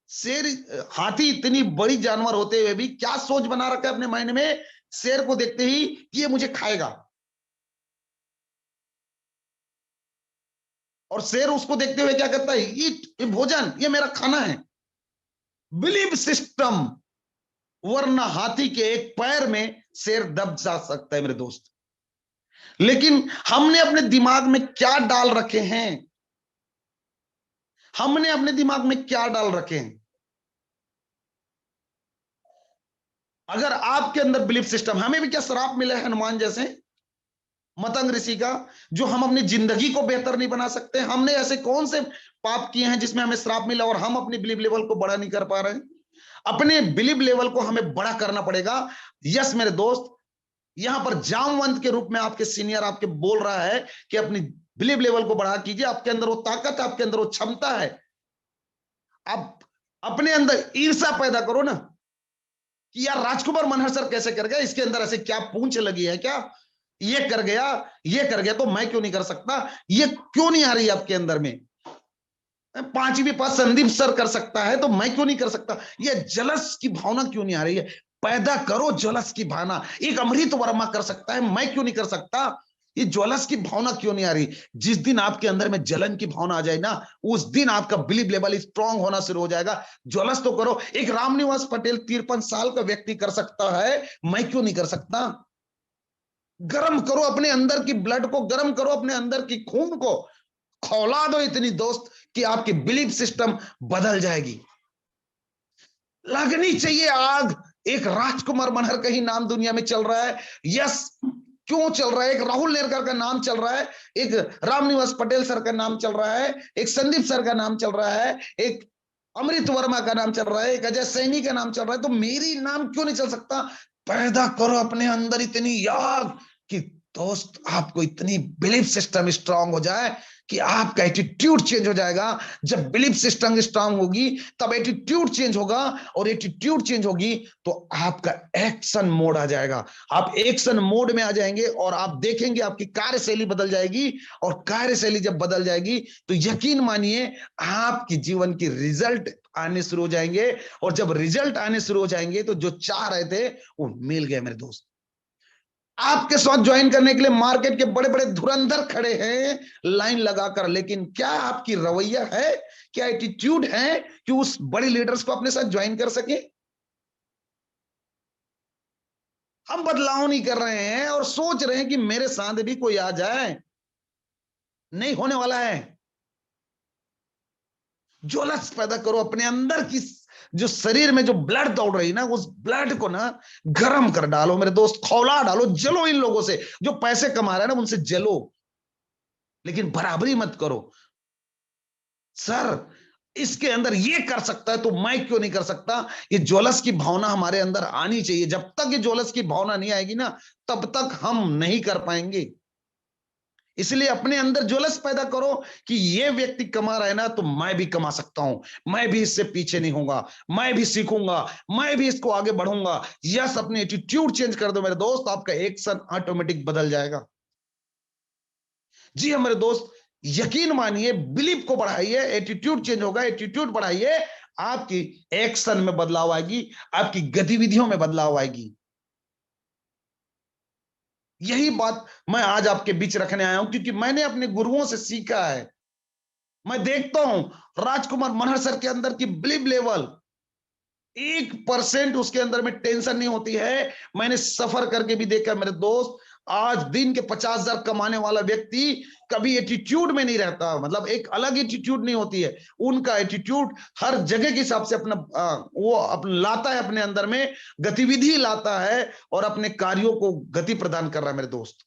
शेर, हाथी इतनी बड़ी जानवर होते हुए भी क्या सोच बना रखा है अपने माइंड में, शेर को देखते ही कि ये मुझे खाएगा, और शेर उसको देखते हुए क्या करता है, ईट, ये भोजन, ये मेरा खाना है। बिलीफ सिस्टम, वरना हाथी के एक पैर में शेर दब जा सकता है मेरे दोस्त। लेकिन हमने अपने दिमाग में क्या डाल रखे हैं, हमने अपने दिमाग में क्या डाल रखे हैं। अगर आपके अंदर बिलीफ सिस्टम, हमें भी क्या श्राप मिला है हनुमान जैसे मतंग ऋषि का, जो हम अपनी जिंदगी को बेहतर नहीं बना सकते। हमने ऐसे कौन से पाप किए हैं जिसमें हमें श्राप मिला और हम अपनी बिलीफ लेवल को बड़ा नहीं कर पा रहे हैं। अपने बिलीफ लेवल को हमें बड़ा करना पड़ेगा। यस मेरे दोस्त, यहां पर जामवंत के रूप में आपके सीनियर आपके बोल रहा है कि अपनी बिलीफ लेवल को बढ़ा कीजिए। आपके अंदर वो ताकत, आपके अंदर वो क्षमता है। आप अपने अंदर ईर्ष्या पैदा करो ना, कि यार राजकुमार मनहर सर कैसे कर गया, इसके अंदर ऐसे क्या पूंछ लगी है क्या, ये कर गया, ये कर गया तो मैं क्यों नहीं कर सकता। ये क्यों नहीं आ रही आपके अंदर में, 5वीं पास संदीप सर कर सकता है तो मैं क्यों नहीं कर सकता। ये जलस की भावना क्यों नहीं आ रही है, पैदा करो जलस की भावना। एक अमृत वर्मा कर सकता है, मैं क्यों नहीं कर सकता। ये ज्वलस की भावना क्यों नहीं आ रही। जिस दिन आपके अंदर में जलन की भावना आ जाए ना, उस दिन आपका बिलीफ लेवल स्ट्रांग होना शुरू हो जाएगा। ज्वलस तो करो। एक रामनिवास पटेल 53 साल का व्यक्ति कर सकता है, मैं क्यों नहीं कर सकता। गर्म करो अपने अंदर की ब्लड को, गर्म करो अपने अंदर की खून को, खौला दो इतनी दोस्त कि आपकी बिलीफ सिस्टम बदल जाएगी। लगनी चाहिए आग। एक राजकुमार मनहर का ही नाम दुनिया में चल रहा है। यस, क्यों चल रहा है। एक राहुल नेरकर का नाम चल रहा है, एक रामनिवास पटेल सर का नाम चल रहा है, एक संदीप सर का नाम चल रहा है, एक अमृत वर्मा का नाम चल रहा है, एक अजय सैनी का नाम चल रहा है, तो मेरी नाम क्यों नहीं चल सकता। पैदा करो अपने अंदर इतनी आग कि दोस्त आपको इतनी बिलीफ सिस्टम स्ट्रांग हो जाए कि आपका एटीट्यूड चेंज हो जाएगा। जब बिलीफ सिस्टम स्ट्रांग होगी तब एटीट्यूड चेंज होगा, और एटीट्यूड चेंज होगी तो आपका एक्शन मोड आ जाएगा। आप एक्शन मोड में आ जाएंगे और आप देखेंगे आपकी कार्यशैली बदल जाएगी, और कार्यशैली जब बदल जाएगी तो यकीन मानिए आपकी जीवन की रिजल्ट आने शुरू हो जाएंगे। और जब रिजल्ट आने शुरू हो जाएंगे तो जो चाह रहे थे वो मिल गए मेरे दोस्त। आपके साथ ज्वाइन करने के लिए मार्केट के बड़े बड़े धुरंधर खड़े हैं लाइन लगाकर, लेकिन क्या आपकी रवैया है, क्या एटीट्यूड है कि उस बड़े लीडर्स को अपने साथ ज्वाइन कर सके। हम बदलाव नहीं कर रहे हैं और सोच रहे हैं कि मेरे साथ भी कोई आ जाए, नहीं होने वाला है। ज्वलस पैदा करो अपने अंदर की, जो शरीर में जो ब्लड दौड़ रही ना, उस ब्लड को ना गर्म कर डालो मेरे दोस्त, खौला डालो, जलो इन लोगों से जो पैसे कमा रहे हैं ना, उनसे जलो, लेकिन बराबरी मत करो। सर इसके अंदर ये कर सकता है तो मैं क्यों नहीं कर सकता। ये ज्वलस की भावना हमारे अंदर आनी चाहिए। जब तक ये ज्वलस की भावना नहीं आएगी ना, तब तक हम नहीं कर पाएंगे। इसलिए अपने अंदर ज्वलस पैदा करो कि ये व्यक्ति कमा रहा है ना, तो मैं भी कमा सकता हूं, मैं भी इससे पीछे नहीं होऊंगा, मैं भी सीखूंगा, मैं भी इसको आगे बढ़ूंगा। यस, अपनी एटीट्यूड चेंज कर दो मेरे दोस्त, आपका एक्शन ऑटोमेटिक बदल जाएगा। जी हाँ मेरे दोस्त, यकीन मानिए, बिलीफ को बढ़ाइए, एटीट्यूड चेंज होगा, एटीट्यूड बढ़ाइए, आपकी एक्शन में बदलाव आएगी, आपकी गतिविधियों में बदलाव आएगी। यही बात मैं आज आपके बीच रखने आया हूं, क्योंकि मैंने अपने गुरुओं से सीखा है। मैं देखता हूं राजकुमार मनहर सर के अंदर की बिलीफ लेवल 1% उसके अंदर में टेंशन नहीं होती है। मैंने सफर करके भी देखा मेरे दोस्त, आज दिन के 50,000 कमाने वाला व्यक्ति कभी एटीट्यूड में नहीं रहता, मतलब एक अलग एटीट्यूड नहीं होती है उनका। एटीट्यूड हर जगह के हिसाब से अपना वो लाता है, अपने अंदर में गतिविधि लाता है और अपने कार्यों को गति प्रदान कर रहा है मेरे दोस्त।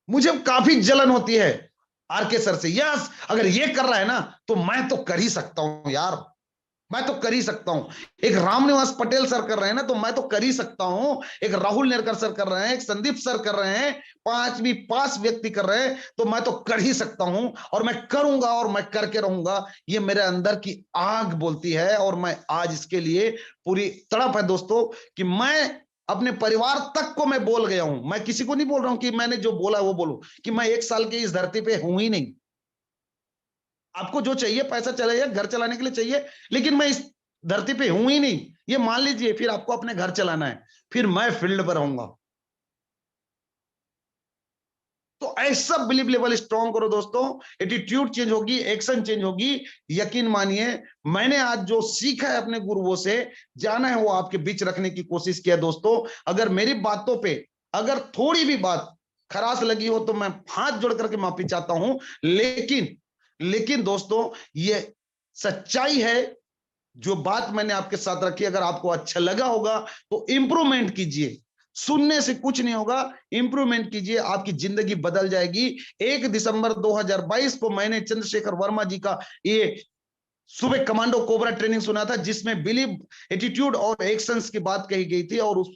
मुझे काफी जलन होती है आरके सर से। यस, अगर ये कर रहा है ना तो मैं तो कर ही सकता हूं यार, मैं तो कर ही सकता हूं। एक रामनिवास पटेल सर कर रहे हैं ना, तो मैं तो कर ही सकता हूं। एक राहुल नेरकर सर कर रहे हैं, एक संदीप सर कर रहे हैं, 5 व्यक्ति कर रहे हैं, तो मैं तो कर ही सकता हूं और मैं करूंगा और मैं करके रहूंगा। ये मेरे अंदर की आग बोलती है और मैं आज इसके लिए पूरी तड़प है दोस्तों कि मैं अपने परिवार तक को मैं बोल गया हूं। मैं किसी को नहीं बोल रहा हूं कि मैंने जो बोला वो बोलूं, कि मैं 1 साल की इस धरती पे हूं ही नहीं। आपको जो चाहिए पैसा चाहिए, घर चलाने के लिए चाहिए, लेकिन मैं इस धरती पे हूं ही नहीं, ये मान लीजिए। फिर आपको अपने घर चलाना है, फिर मैं फील्ड पर रहूंगा। तो ऐसा बिलीव लेवल स्ट्रॉन्ग करो दोस्तों, एटीट्यूड चेंज होगी, एक्शन चेंज होगी। यकीन मानिए, मैंने आज जो सीखा है अपने गुरुओं से, जाना है वो आपके बीच रखने की कोशिश किया दोस्तों। अगर मेरी बातों पे अगर थोड़ी भी बात खरास लगी हो तो मैं हाथ जोड़ करके माफी चाहता हूं। लेकिन दोस्तों, ये सच्चाई है। जो बात मैंने आपके साथ रखी, अगर आपको अच्छा लगा होगा तो इंप्रूवमेंट कीजिए। सुनने से कुछ नहीं होगा, इंप्रूवमेंट कीजिए, आपकी जिंदगी बदल जाएगी। 1 दिसंबर 2022 को मैंने चंद्रशेखर वर्मा जी का ये सुबह कमांडो कोबरा ट्रेनिंग सुना था, जिसमें बिलीव, एटीट्यूड और एक्शंस की बात कही गई थी। और उस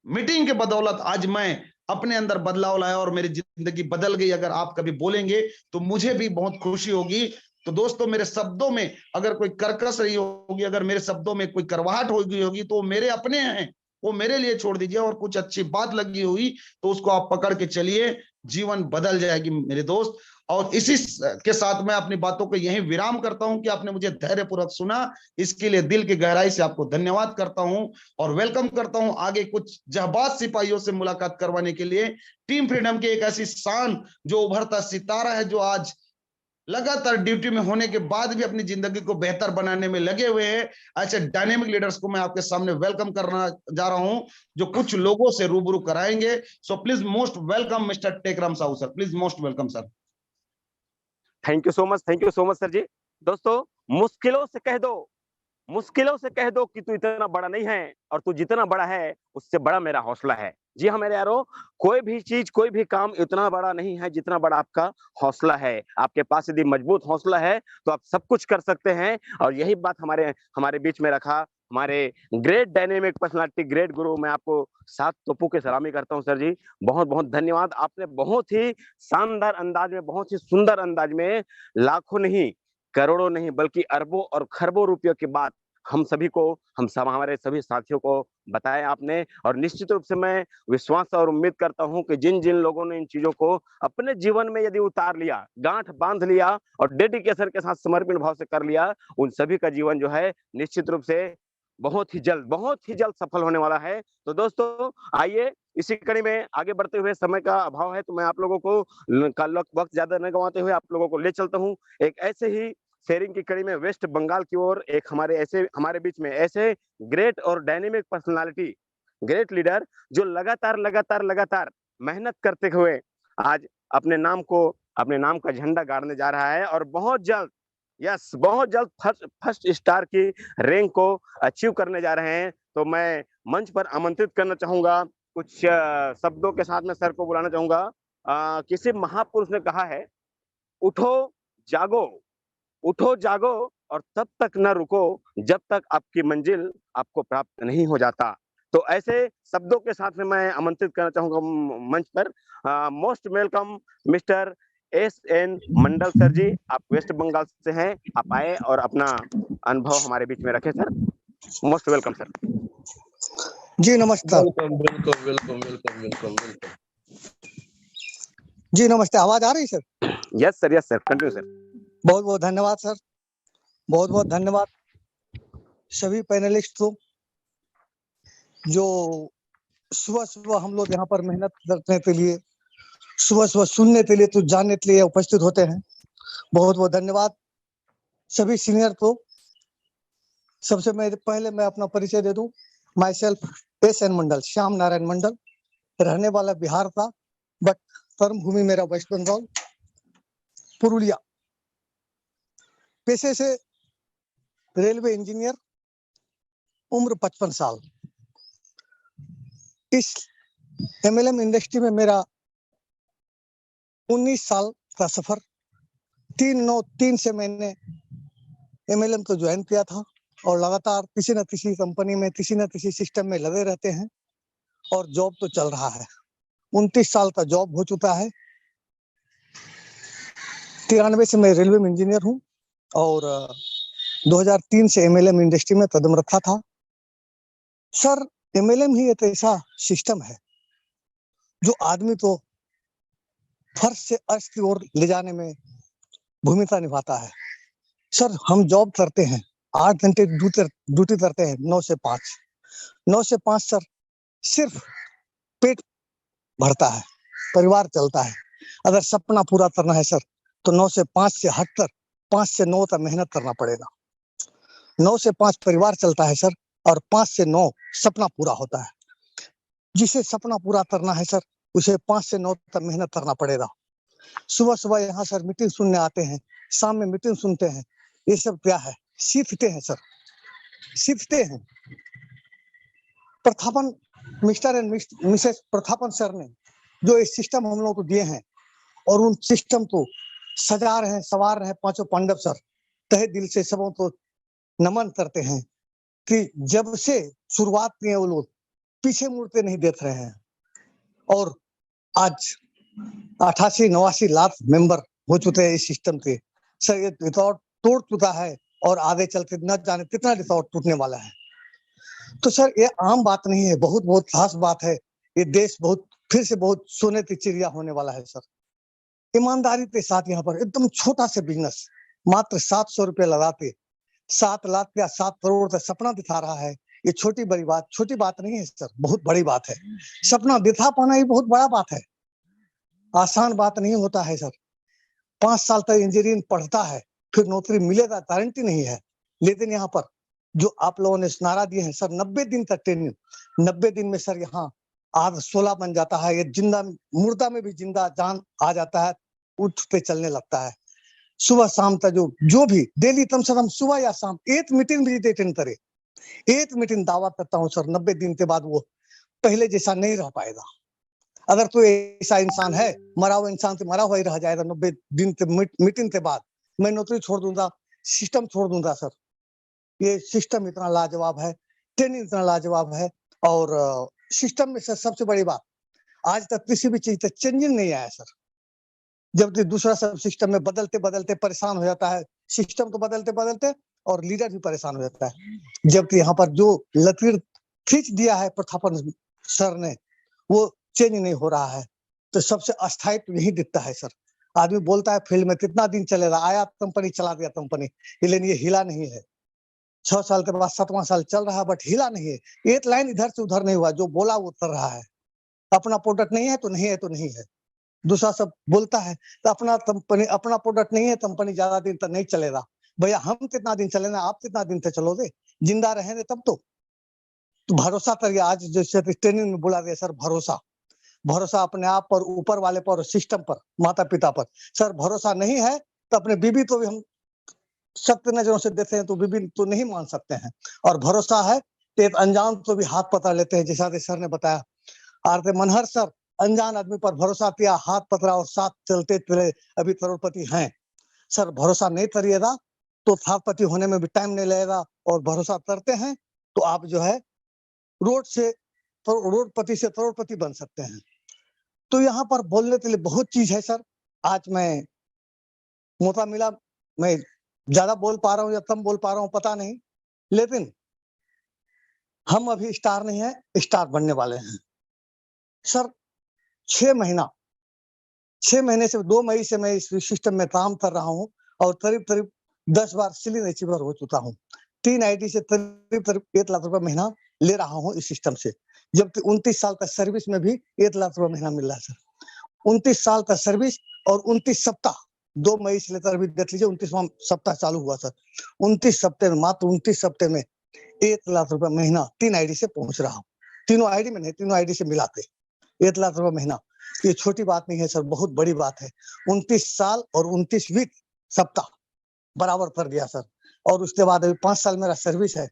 मीटिंग के बदौलत आज मैं अपने अंदर बदलाव लाया और मेरी जिंदगी बदल गई। अगर आप कभी बोलेंगे तो मुझे भी बहुत खुशी होगी। तो दोस्तों, मेरे शब्दों में अगर कोई कर्कश रही होगी, अगर मेरे शब्दों में कोई करवाहट हो गई होगी, तो मेरे अपने हैं, वो मेरे लिए छोड़ दीजिए। और कुछ अच्छी बात लगी हुई तो उसको आप पकड़ के चलिए, जीवन बदल जाएगी मेरे दोस्त। और इसी के साथ मैं अपनी बातों को यहीं विराम करता हूं कि आपने मुझे धैर्यपूर्वक सुना। इसके लिए दिल की गहराई से आपको धन्यवाद करता हूं और वेलकम करता हूं आगे कुछ जाबाज सिपाहियों से मुलाकात करवाने के लिए। टीम फ्रीडम की एक ऐसी शान, जो उभरता सितारा है, जो आज लगातार ड्यूटी में होने के बाद भी अपनी जिंदगी को बेहतर बनाने में लगे हुए हैं। ऐसे डायनेमिक लीडर्स को मैं आपके सामने वेलकम करना जा रहा हूं, जो कुछ लोगों से रूबरू कराएंगे। So please most welcome mister Tekram Sahu sir, please most welcome sir.
Thank you so much sir ji. दोस्तों, मुश्किलों से कह दो, मुश्किलों से कह दो कि तू इतना बड़ा नहीं है, और तू जितना बड़ा है उससे बड़ा मेरा हौसला है। जी हाँ मेरे यारों, कोई भी चीज, कोई भी काम इतना बड़ा नहीं है जितना बड़ा आपका हौसला है। आपके पास यदि मजबूत हौसला है तो आप सब कुछ कर सकते हैं। और यही बात हमारे हमारे बीच में रखा हमारे ग्रेट डायनेमिक पर्सनालिटी, ग्रेट गुरु। मैं आपको 7 तोपों की सलामी करता हूँ सर जी। बहुत बहुत धन्यवाद। आपने बहुत ही शानदार अंदाज में, बहुत ही सुंदर अंदाज में, लाखों नहीं, करोड़ों नहीं, बल्कि अरबों और खरबों रुपयों की बात हम सभी को, हम सब, हमारे सभी साथियों को बताया आपने। और निश्चित रूप से मैं विश्वास और उम्मीद करता हूं कि जिन जिन लोगों ने इन चीजों को अपने जीवन में यदि उतार लिया, गांठ बांध लिया और डेडिकेशन के साथ समर्पण भाव से कर लिया, उन सभी का जीवन जो है निश्चित रूप से बहुत ही जल्द सफल होने वाला है। तो दोस्तों, आइए इसी कड़ी में आगे बढ़ते हुए, समय का अभाव है तो मैं आप लोगों को वक्त ज्यादा न गंवाते हुए आप लोगों को ले चलता हूँ एक ऐसे ही शेयरिंग की कड़ी में वेस्ट बंगाल की ओर। एक हमारे बीच में ऐसे ग्रेट और डायनेमिक पर्सनालिटी, ग्रेट लीडर, जो लगातार मेहनत करते हुए आज अपने नाम का झंडा गाड़ने जा रहा है। और बहुत जल्द फर्स्ट स्टार की रैंक को अचीव करने जा रहे हैं। तो मैं मंच पर आमंत्रित करना चाहूंगा, कुछ शब्दों के साथ में सर को बुलाना चाहूंगा। किसी महापुरुष ने कहा है, उठो जागो, उठो जागो और तब तक न रुको जब तक आपकी मंजिल आपको प्राप्त नहीं हो जाता। तो ऐसे शब्दों के साथ में मैं आमंत्रित करना चाहूंगा मंच पर मोस्ट वेलकम मिस्टर एस.एन. मंडल सर जी। आप वेस्ट बंगाल से हैं, आप आए और अपना अनुभव हमारे बीच में रखें सर। Most welcome sir.
जी नमस्कार।
वेलकम।
जी नमस्ते, आवाज आ रही sir?
Yes sir, continue sir.
बहुत बहुत धन्यवाद सर, बहुत बहुत धन्यवाद सभी पैनलिस्ट को, जो सुबह सुबह हम लोग यहाँ पर मेहनत करने के लिए, सुबह सुबह सुनने के लिए, तो जानने के लिए उपस्थित होते हैं। बहुत बहुत धन्यवाद सभी सीनियर को। सबसे पहले मैं अपना परिचय दे दूं। Myself S N. Mandal, Shyam Narayan Mandal, रहने वाला बिहार का, बट कर्म भूमि मेरा वेस्ट बंगाल, पुरुलिया। पेशे से रेलवे इंजीनियर, उम्र 55 साल। इस एमएलएम इंडस्ट्री में मेरा 19 साल का सफर। 3/9/3 से मैंने एमएलएम तो ज्वाइन किया था और लगातार किसी न किसी कंपनी में, किसी न किसी सिस्टम में लगे रहते हैं और जॉब तो चल रहा है। 29 साल का जॉब हो चुका है। 93 से मैं रेलवे में इंजीनियर हूँ और 2003 से एमएलएम इंडस्ट्री में कदम रखा था। सर, एमएलएम ही एक ऐसा सिस्टम है जो आदमी को फर्श से अर्श की ओर ले जाने में भूमिका निभाता है। सर, हम जॉब करते हैं, 8 घंटे ड्यूटी करते हैं, 9 से 5। 9 से 5 सर, सिर्फ पेट भरता है, परिवार चलता है। अगर सपना पूरा करना है सर, तो 9 से 5 से हटकर 5 से 9 तक मेहनत करना पड़ेगा। 9 से 5 परिवार चलता है सर, और 5 से 9 सपना पूरा होता है। जिसे सपना पूरा करना है सर, उसे 5 से 9 तक मेहनत करना पड़ेगा। सुबह-सुबह यहाँ सर मीटिंग सुनने आते हैं, शाम में मीटिंग सुनते हैं। ये सब क्या है? सीखते हैं सर, सीखते हैं। Prathapan mister and Mrs Prathapan sir ने जो ये सिस्टम हम लोगों को दिए हैं और उन सिस्टम को सजा रहे हैं, संवार रहे हैं पांचों पांडव सर, तहे दिल से सबों को नमन करते हैं कि जब से शुरुआत की है वो लोग पीछे मुड़ते नहीं देख रहे हैं। और आज 88-89 लाख मेंबर हो चुके हैं इस सिस्टम के। सर, ये रिकॉर्ड तोड़ चुका है और आगे चल के न जाने कितना रिकॉर्ड टूटने वाला है। तो सर, ये आम बात नहीं है, बहुत बहुत खास बात है। ये देश फिर से बहुत सोने की चिड़िया होने वाला है सर। ईमानदारी के साथ यहाँ पर एकदम छोटा सा बिजनेस मात्र 700 रुपए लगाते 7 लाख या 7 करोड़ का सपना दिखा रहा है। ये छोटी बात नहीं है सर, बहुत बड़ी बात है। सपना दिखा पाना ही बहुत बड़ा बात है, आसान बात नहीं होता है सर। 5 साल तक इंजीनियरिंग पढ़ता है, फिर नौकरी मिलेगा गारंटी नहीं है। लेकिन यहाँ पर जो आप लोगों ने नारा दिए हैं सर, 90 दिन का ट्रेनिंग, 90 दिन में सर यहाँ आग 16 बन जाता है। ये जिंदा मुर्दा में भी जिंदा जान आ जाता है, उठते चलने लगता है। सुबह शाम तक जो भी डेली कम से कम सुबह या शाम एक मीटिंग भी अटेंड करे, एक मीटिंग दावा करता हूँ सर, 90 दिन के बाद वो पहले जैसा नहीं रह पाएगा। अगर कोई ऐसा इंसान है, मरा हुआ इंसान से मरा हुआ ही रह जाएगा 90 दिन के मीटिंग के बाद, मैं नौकरी छोड़ दूंगा, सिस्टम छोड़ दूंगा सर। ये सिस्टम इतना लाजवाब है, ट्रेनिंग इतना लाजवाब है। और सिस्टम में सर सबसे बड़ी बात, आज तक किसी भी चीज का चेंजिंग नहीं आया सर। जबकि दूसरा सब सिस्टम में बदलते बदलते परेशान हो जाता है, सिस्टम तो बदलते बदलते और लीडर भी परेशान हो जाता है। जबकि यहाँ पर जो लकीर खींच दिया है प्रथापन सर ने, वो चेंज नहीं हो रहा है। तो सबसे अस्थायित्व यही दिखता है सर। आदमी बोलता है फील्ड में कितना दिन चलेगा, आया कंपनी चला दिया कंपनी, लेकिन ये हिला नहीं है। 6 साल के बाद 7वां साल चल रहा है, बट हिला नहीं है। एक लाइन इधर से उधर नहीं हुआ, जो बोला वो कर रहा है। अपना प्रोडक्ट नहीं है तो नहीं है, तो नहीं है। दूसरा सब बोलता है तो अपना प्रोडक्ट नहीं है, कंपनी ज्यादा दिन तक नहीं चलेगा। भैया हम कितना दिन चलेना, आप कितना दिन तक चलोगे? जिंदा रहेंगे तब तो भरोसा करिए। आज जैसे ट्रेनिंग में बोला गया सर, भरोसा अपने आप पर, ऊपर वाले पर, सिस्टम पर, माता पिता पर। सर, भरोसा नहीं है तो अपने बीबी तो भी हम सत्य नजरों से देखते हैं तो बीबी तो नहीं मान सकते हैं। और भरोसा है तो एक अनजान तो भी हाथ पकड़ लेते हैं, जैसा सर ने बताया। आरती मनहर सर, अनजान आदमी पर भरोसा किया, हाथ पकड़ा और साथ चलते चले, अभी करोड़पति हैं। सर, भरोसा नहीं करिएगा तो करोड़पति होने में भी टाइम नहीं लगेगा, और भरोसा करते हैं तो आप जो है रोडपति से करोड़पति बन सकते हैं। तो यहाँ पर बोलने के लिए बहुत चीज है सर। आज मैं मौका मिला, मैं ज्यादा बोल पा रहा हूँ या कम बोल पा रहा हूँ पता नहीं, लेकिन हम अभी स्टार नहीं है, स्टार बनने वाले हैं सर। 6 महीने से 2 मई से मैं इस सिस्टम में काम कर रहा हूँ और करीब 10 बार सिलिंग अचीवर हो चुका हूँ। 3 आईडी से करीब 1 लाख रुपए महीना ले रहा हूँ इस सिस्टम से, जबकि 29 साल का सर्विस में भी 1 लाख रुपए महीना मिल रहा है सर। 29 साल का सर्विस और 29 सप्ताह, 2 मई से लेकर अभी देख लीजिए 29वां सप्ताह चालू हुआ सर। 29 सप्ताह में, मात्र 29 सप्ताह में 1 लाख रुपए महीना 3 आईडी से पहुंच रहा हूँ। तीनों आईडी में नहीं, तीनों आईडी से मिलाते 1 लाख रुपए महीना। ये छोटी बात नहीं है सर, बहुत बड़ी बात है। 29 साल और 29वीं सप्ताह बराबर कर दिया सर। और उसके बाद अभी 5 साल मेरा सर्विस है,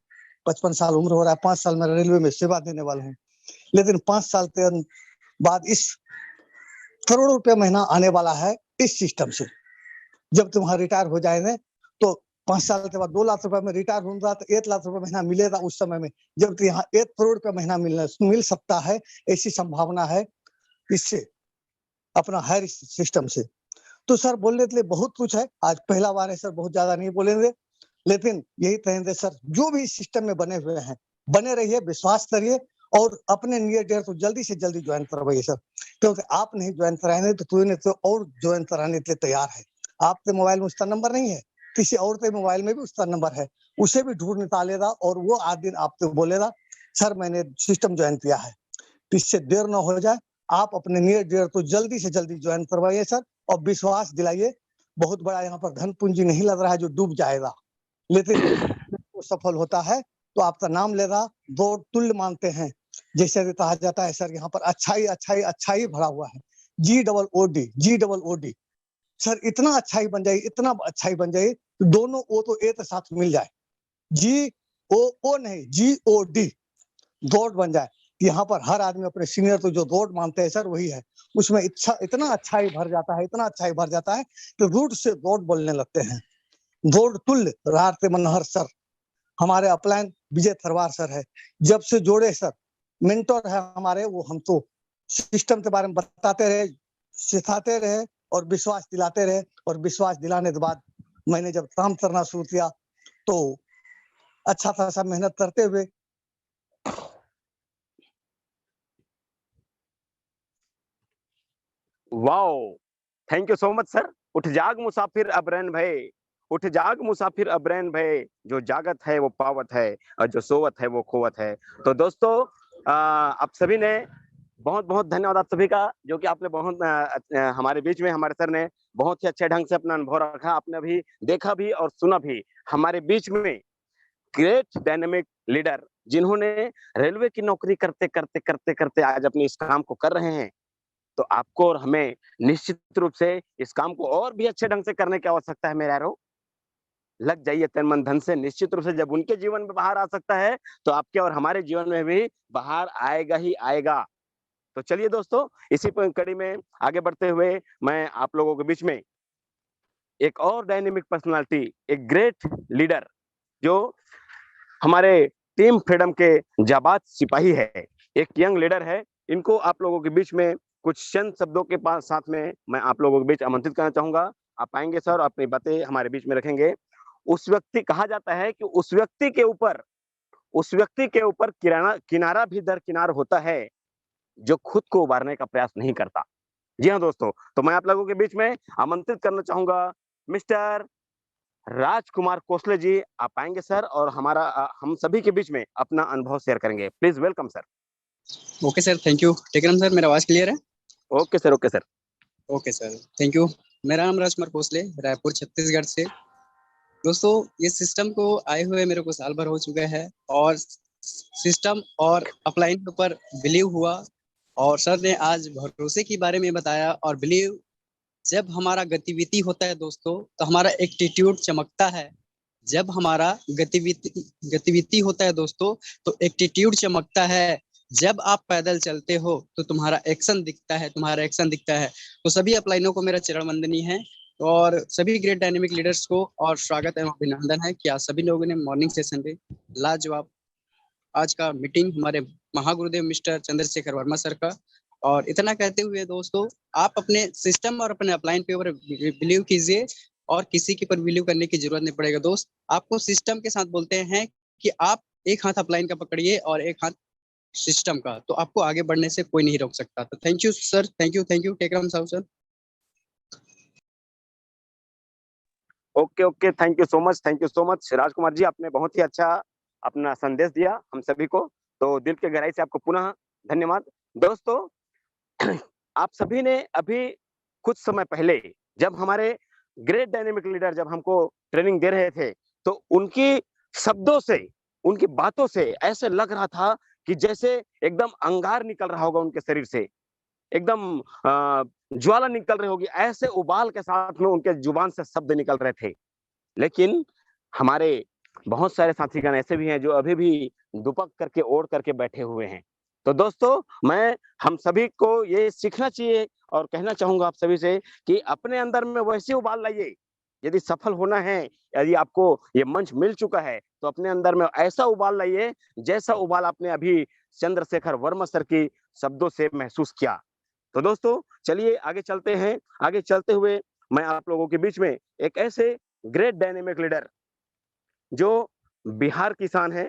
55 साल उम्र हो रहा है, 5 साल मेरा रेलवे में सेवा देने वाला हूँ। लेकिन 5 साल के बाद इस करोड़ों रुपए महीना आने वाला है इस सिस्टम से। जब तुम रिटायर हो जाएंगे तो 5 साल के बाद 2 लाख रुपए में रिटायर होऊंगा तो 1 लाख रुपए महीना मिलेगा उस समय में, जबकि यहाँ 1 करोड़ रुपए महीना मिल सकता है। ऐसी संभावना है इससे, अपना हायर सिस्टम से। तो सर बोलने के लिए बहुत कुछ है, आज पहला बार है सर, बहुत ज्यादा नहीं बोलेंगे, लेकिन यही कहेंगे सर, जो भी इस सिस्टम में बने हुए हैं बने रहिए, विश्वास करिए और अपने नियर डियर को जल्दी से जल्दी ज्वाइन करवाइए सर, क्योंकि आप नहीं ज्वाइन कराएंगे तो कोई नहीं तो और ज्वाइन कराने के लिए तैयार है। आपके मोबाइल में उसका नंबर नहीं है, किसी और के मोबाइल में भी उसका नंबर है, उसे भी ढूंढ निकालेगा और वो आज दिन आपको बोलेगा सर मैंने सिस्टम ज्वाइन किया है। तो इससे देर न हो जाए, आप अपने नियर डियर को जल्दी से जल्दी ज्वाइन करवाइए सर, और विश्वास दिलाइए। बहुत बड़ा यहाँ पर धन पूंजी नहीं लग रहा है जो डूब जाएगा, लेकिन वो सफल होता है तो आपका नाम लेगा, दो तुल्य मानते हैं, जैसे कहा जाता है सर, यहाँ पर अच्छाई भरा हुआ है, GOOD सर, इतना अच्छाई बन जाए, इतना अच्छाई बन जाए, दोनों ओ तो एक साथ मिल जाए, GOO नहीं, GOD गॉड बन जाए। यहाँ पर हर आदमी अपने सीनियर तो जो गॉड मानते हैं सर वही है, उसमें इतना अच्छाई भर जाता है, इतना अच्छाई भर जाता है कि रूट से गॉड बोलने लगते हैं। गॉड तुल्य रारते मनोहर सर हमारे अपलाइन विजय थरवार सर है, जब से जोड़े सर मेंटर है हमारे, वो हम तो सिस्टम के बारे में बताते रहे, सिखाते रहे और विश्वास दिलाते रहे, और विश्वास दिलाने के बाद मैंने जब काम करना शुरू किया तो अच्छा खासा मेहनत करते हुए
wow, thank you so much sir. उठ जाग मुसाफिर अब रैन भय, उठ जाग मुसाफिर अब रैन भय, जो जागत है वो पावत है और जो सोवत है वो खोवत है। तो दोस्तों आप सभी ने बहुत बहुत धन्यवाद आप सभी का, जो कि आपने बहुत हमारे बीच में हमारे सर ने बहुत ही अच्छे ढंग से अपना अनुभव रखा, आपने भी देखा भी और सुना भी। हमारे बीच में ग्रेट डायनेमिक लीडर जिन्होंने रेलवे की नौकरी करते करते करते करते आज अपने इस काम को कर रहे हैं, तो आपको और हमें निश्चित रूप से इस काम को और भी अच्छे ढंग से करने की आवश्यकता है मेरे यारों। लग जाइए तन मन धन से, निश्चित रूप से जब उनके जीवन में बाहर आ सकता है तो आपके और हमारे जीवन में भी बाहर आएगा ही आएगा। तो चलिए दोस्तों, इसी कड़ी में आगे बढ़ते हुए मैं आप लोगों के बीच में एक और डायनेमिक पर्सनालिटी, एक ग्रेट लीडर जो हमारे टीम फ्रीडम के जाबाज सिपाही है, एक यंग लीडर है, इनको आप लोगों के बीच में कुछ चंद शब्दों के पास साथ में मैं आप लोगों के बीच आमंत्रित करना चाहूंगा। आप आएंगे सर, अपनी बातें हमारे बीच में रखेंगे। उस व्यक्ति कहा जाता है कि उस व्यक्ति के ऊपर किनारा भी दरकिनार होता है जो खुद को उबारने का प्रयास नहीं करता। जी हाँ दोस्तों, तो मैं आप लोगों के बीच में आमंत्रित करना चाहूंगा मिस्टर राजकुमार कोसले जी। आप आएंगे सर और हम सभी के बीच में अपना अनुभव शेयर करेंगे। Please welcome sir.
Okay sir, thank you. Tekram sir, मेरा आवाज क्लियर है?
Okay sir, okay sir.
Okay sir, thank you. मेरा नाम राजकुमार कोसले, रायपुर छत्तीसगढ़ से। दोस्तों, ये सिस्टम को आए हुए मेरे को साल भर हो चुका है और सिस्टम और अपलाइन के ऊपर बिलीव हुआ, और सर ने आज भरोसे के बारे में बताया। और बिलीव जब हमारा गतिविधि होता है दोस्तों, तो हमारा एटीट्यूड चमकता है। जब हमारा गतिविधि होता है दोस्तों, तो एटीट्यूड चमकता है। जब आप पैदल चलते हो तो तुम्हारा एक्शन दिखता है। तो सभी अपलाइनों को मेरा चरण वंदनी है, और सभी ग्रेट डायनेमिक लीडर्स को और स्वागत एवं अभिनंदन है कि आज सभी लोगों ने मॉर्निंग सेशन पे लाजवाब आज का मीटिंग हमारे महागुरुदेव मिस्टर चंद्रशेखर वर्मा सर का। और इतना कहते हुए दोस्तों, आप अपने सिस्टम और अपने अपलाइन पे ऊपर बिलीव कीजिए, और किसी के ऊपर बिलीव करने की जरूरत नहीं पड़ेगा। दोस्त, आपको सिस्टम के साथ बोलते हैं कि आप एक हाथ अपलाइन का पकड़िए और एक हाथ सिस्टम का, तो आपको आगे बढ़ने से कोई नहीं रोक सकता। तो thank you sir, thank you Tekram साहब sir.
Okay, thank you so much Rajkumar ji, आपने बहुत ही अच्छा अपना संदेश दिया हम सभी को, तो दिल के गहराई से आपको पुनः धन्यवाद। दोस्तों, आप सभी ने अभी कुछ समय पहले जब हमारे ग्रेट डायनेमिक लीडर जब हमको ट्रेनिंग दे रहे थे, तो उनकी शब्दों से, उनकी बातों से ऐसे लग रहा था कि जैसे एकदम अंगार निकल रहा होगा उनके शरीर से, एकदम ज्वाला निकल रही होगी, ऐसे उबाल के साथ में उनके जुबान से शब्द निकल रहे थे। लेकिन हमारे बहुत सारे साथीगण ऐसे भी हैं जो अभी भी दुपक करके ओढ़ करके बैठे हुए हैं। तो दोस्तों, मैं हम सभी को ये सीखना चाहिए और कहना चाहूंगा आप सभी से कि अपने अंदर में वैसे उबाल लाइए यदि सफल होना है, यदि आपको ये मंच मिल चुका है, तो अपने अंदर में ऐसा उबाल लाइए, जैसा उबाल आपने अभी चंद्रशेखर वर्मा सर की शब्दों से महसूस किया। तो दोस्तों, चलिए आगे चलते हैं। आगे चलते हुए मैं आप लोगों के बीच में एक ऐसे ग्रेट डायनेमिक लीडर जो बिहार किसान है,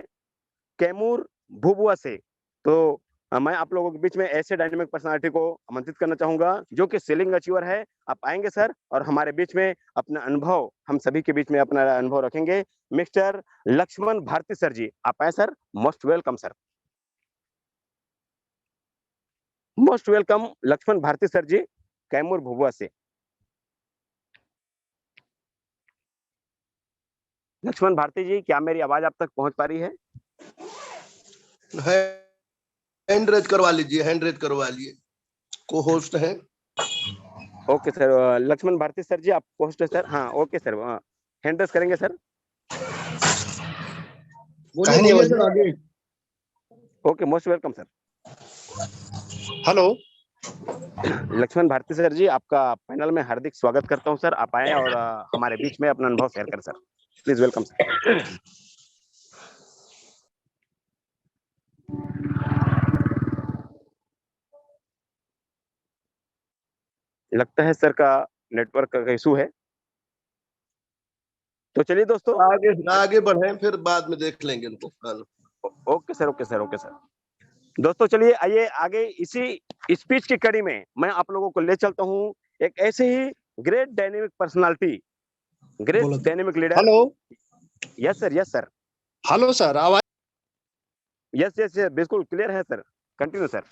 कैमूर भभुआ से, तो मैं आप लोगों के बीच में ऐसे डायनामिक पर्सनालिटी को आमंत्रित करना चाहूंगा जो कि सेलिंग अचीवर है। आप आएंगे सर और हमारे बीच में अपना अनुभव, हम सभी के बीच में अपना अनुभव रखेंगे। मिस्टर लक्ष्मण भारती सर जी, आप आए sir. Most welcome sir, most welcome Lakshman Bharti sir ji, Kaimur Bhabua से। लक्ष्मण भारती जी, क्या मेरी आवाज आप तक पहुंच पा रही है?
हैंड रेज करवा लीजिए, हैंड रेज करवा लिए, को होस्ट है।
Okay sir, Lakshman Bharti sir ji आप होस्ट है सर। हाँ ओके सर, हैंड रेज करेंगे सर।
बोलिए सर आगे।
Okay, most welcome sir.
Hello
Lakshman Bharti sir ji, आपका पैनल में हार्दिक स्वागत करता हूं सर। आप आए और हमारे बीच में अपना अनुभव शेयर करें सर। Please welcome sir. लगता है सर का नेटवर्क का इशू है। तो चलिए दोस्तों,
आगे बढ़े, फिर बाद में देख लेंगे इनको।
Okay sir, okay sir, okay sir. दोस्तों चलिए आइए आगे, इसी स्पीच की कड़ी में मैं आप लोगों को ले चलता हूं एक ऐसे ही great dynamic personality, great dynamic leader.
Hello
yes sir, yes sir,
hello sir, आवाज
यस यस यस, बिल्कुल क्लियर है sir. Continue sir.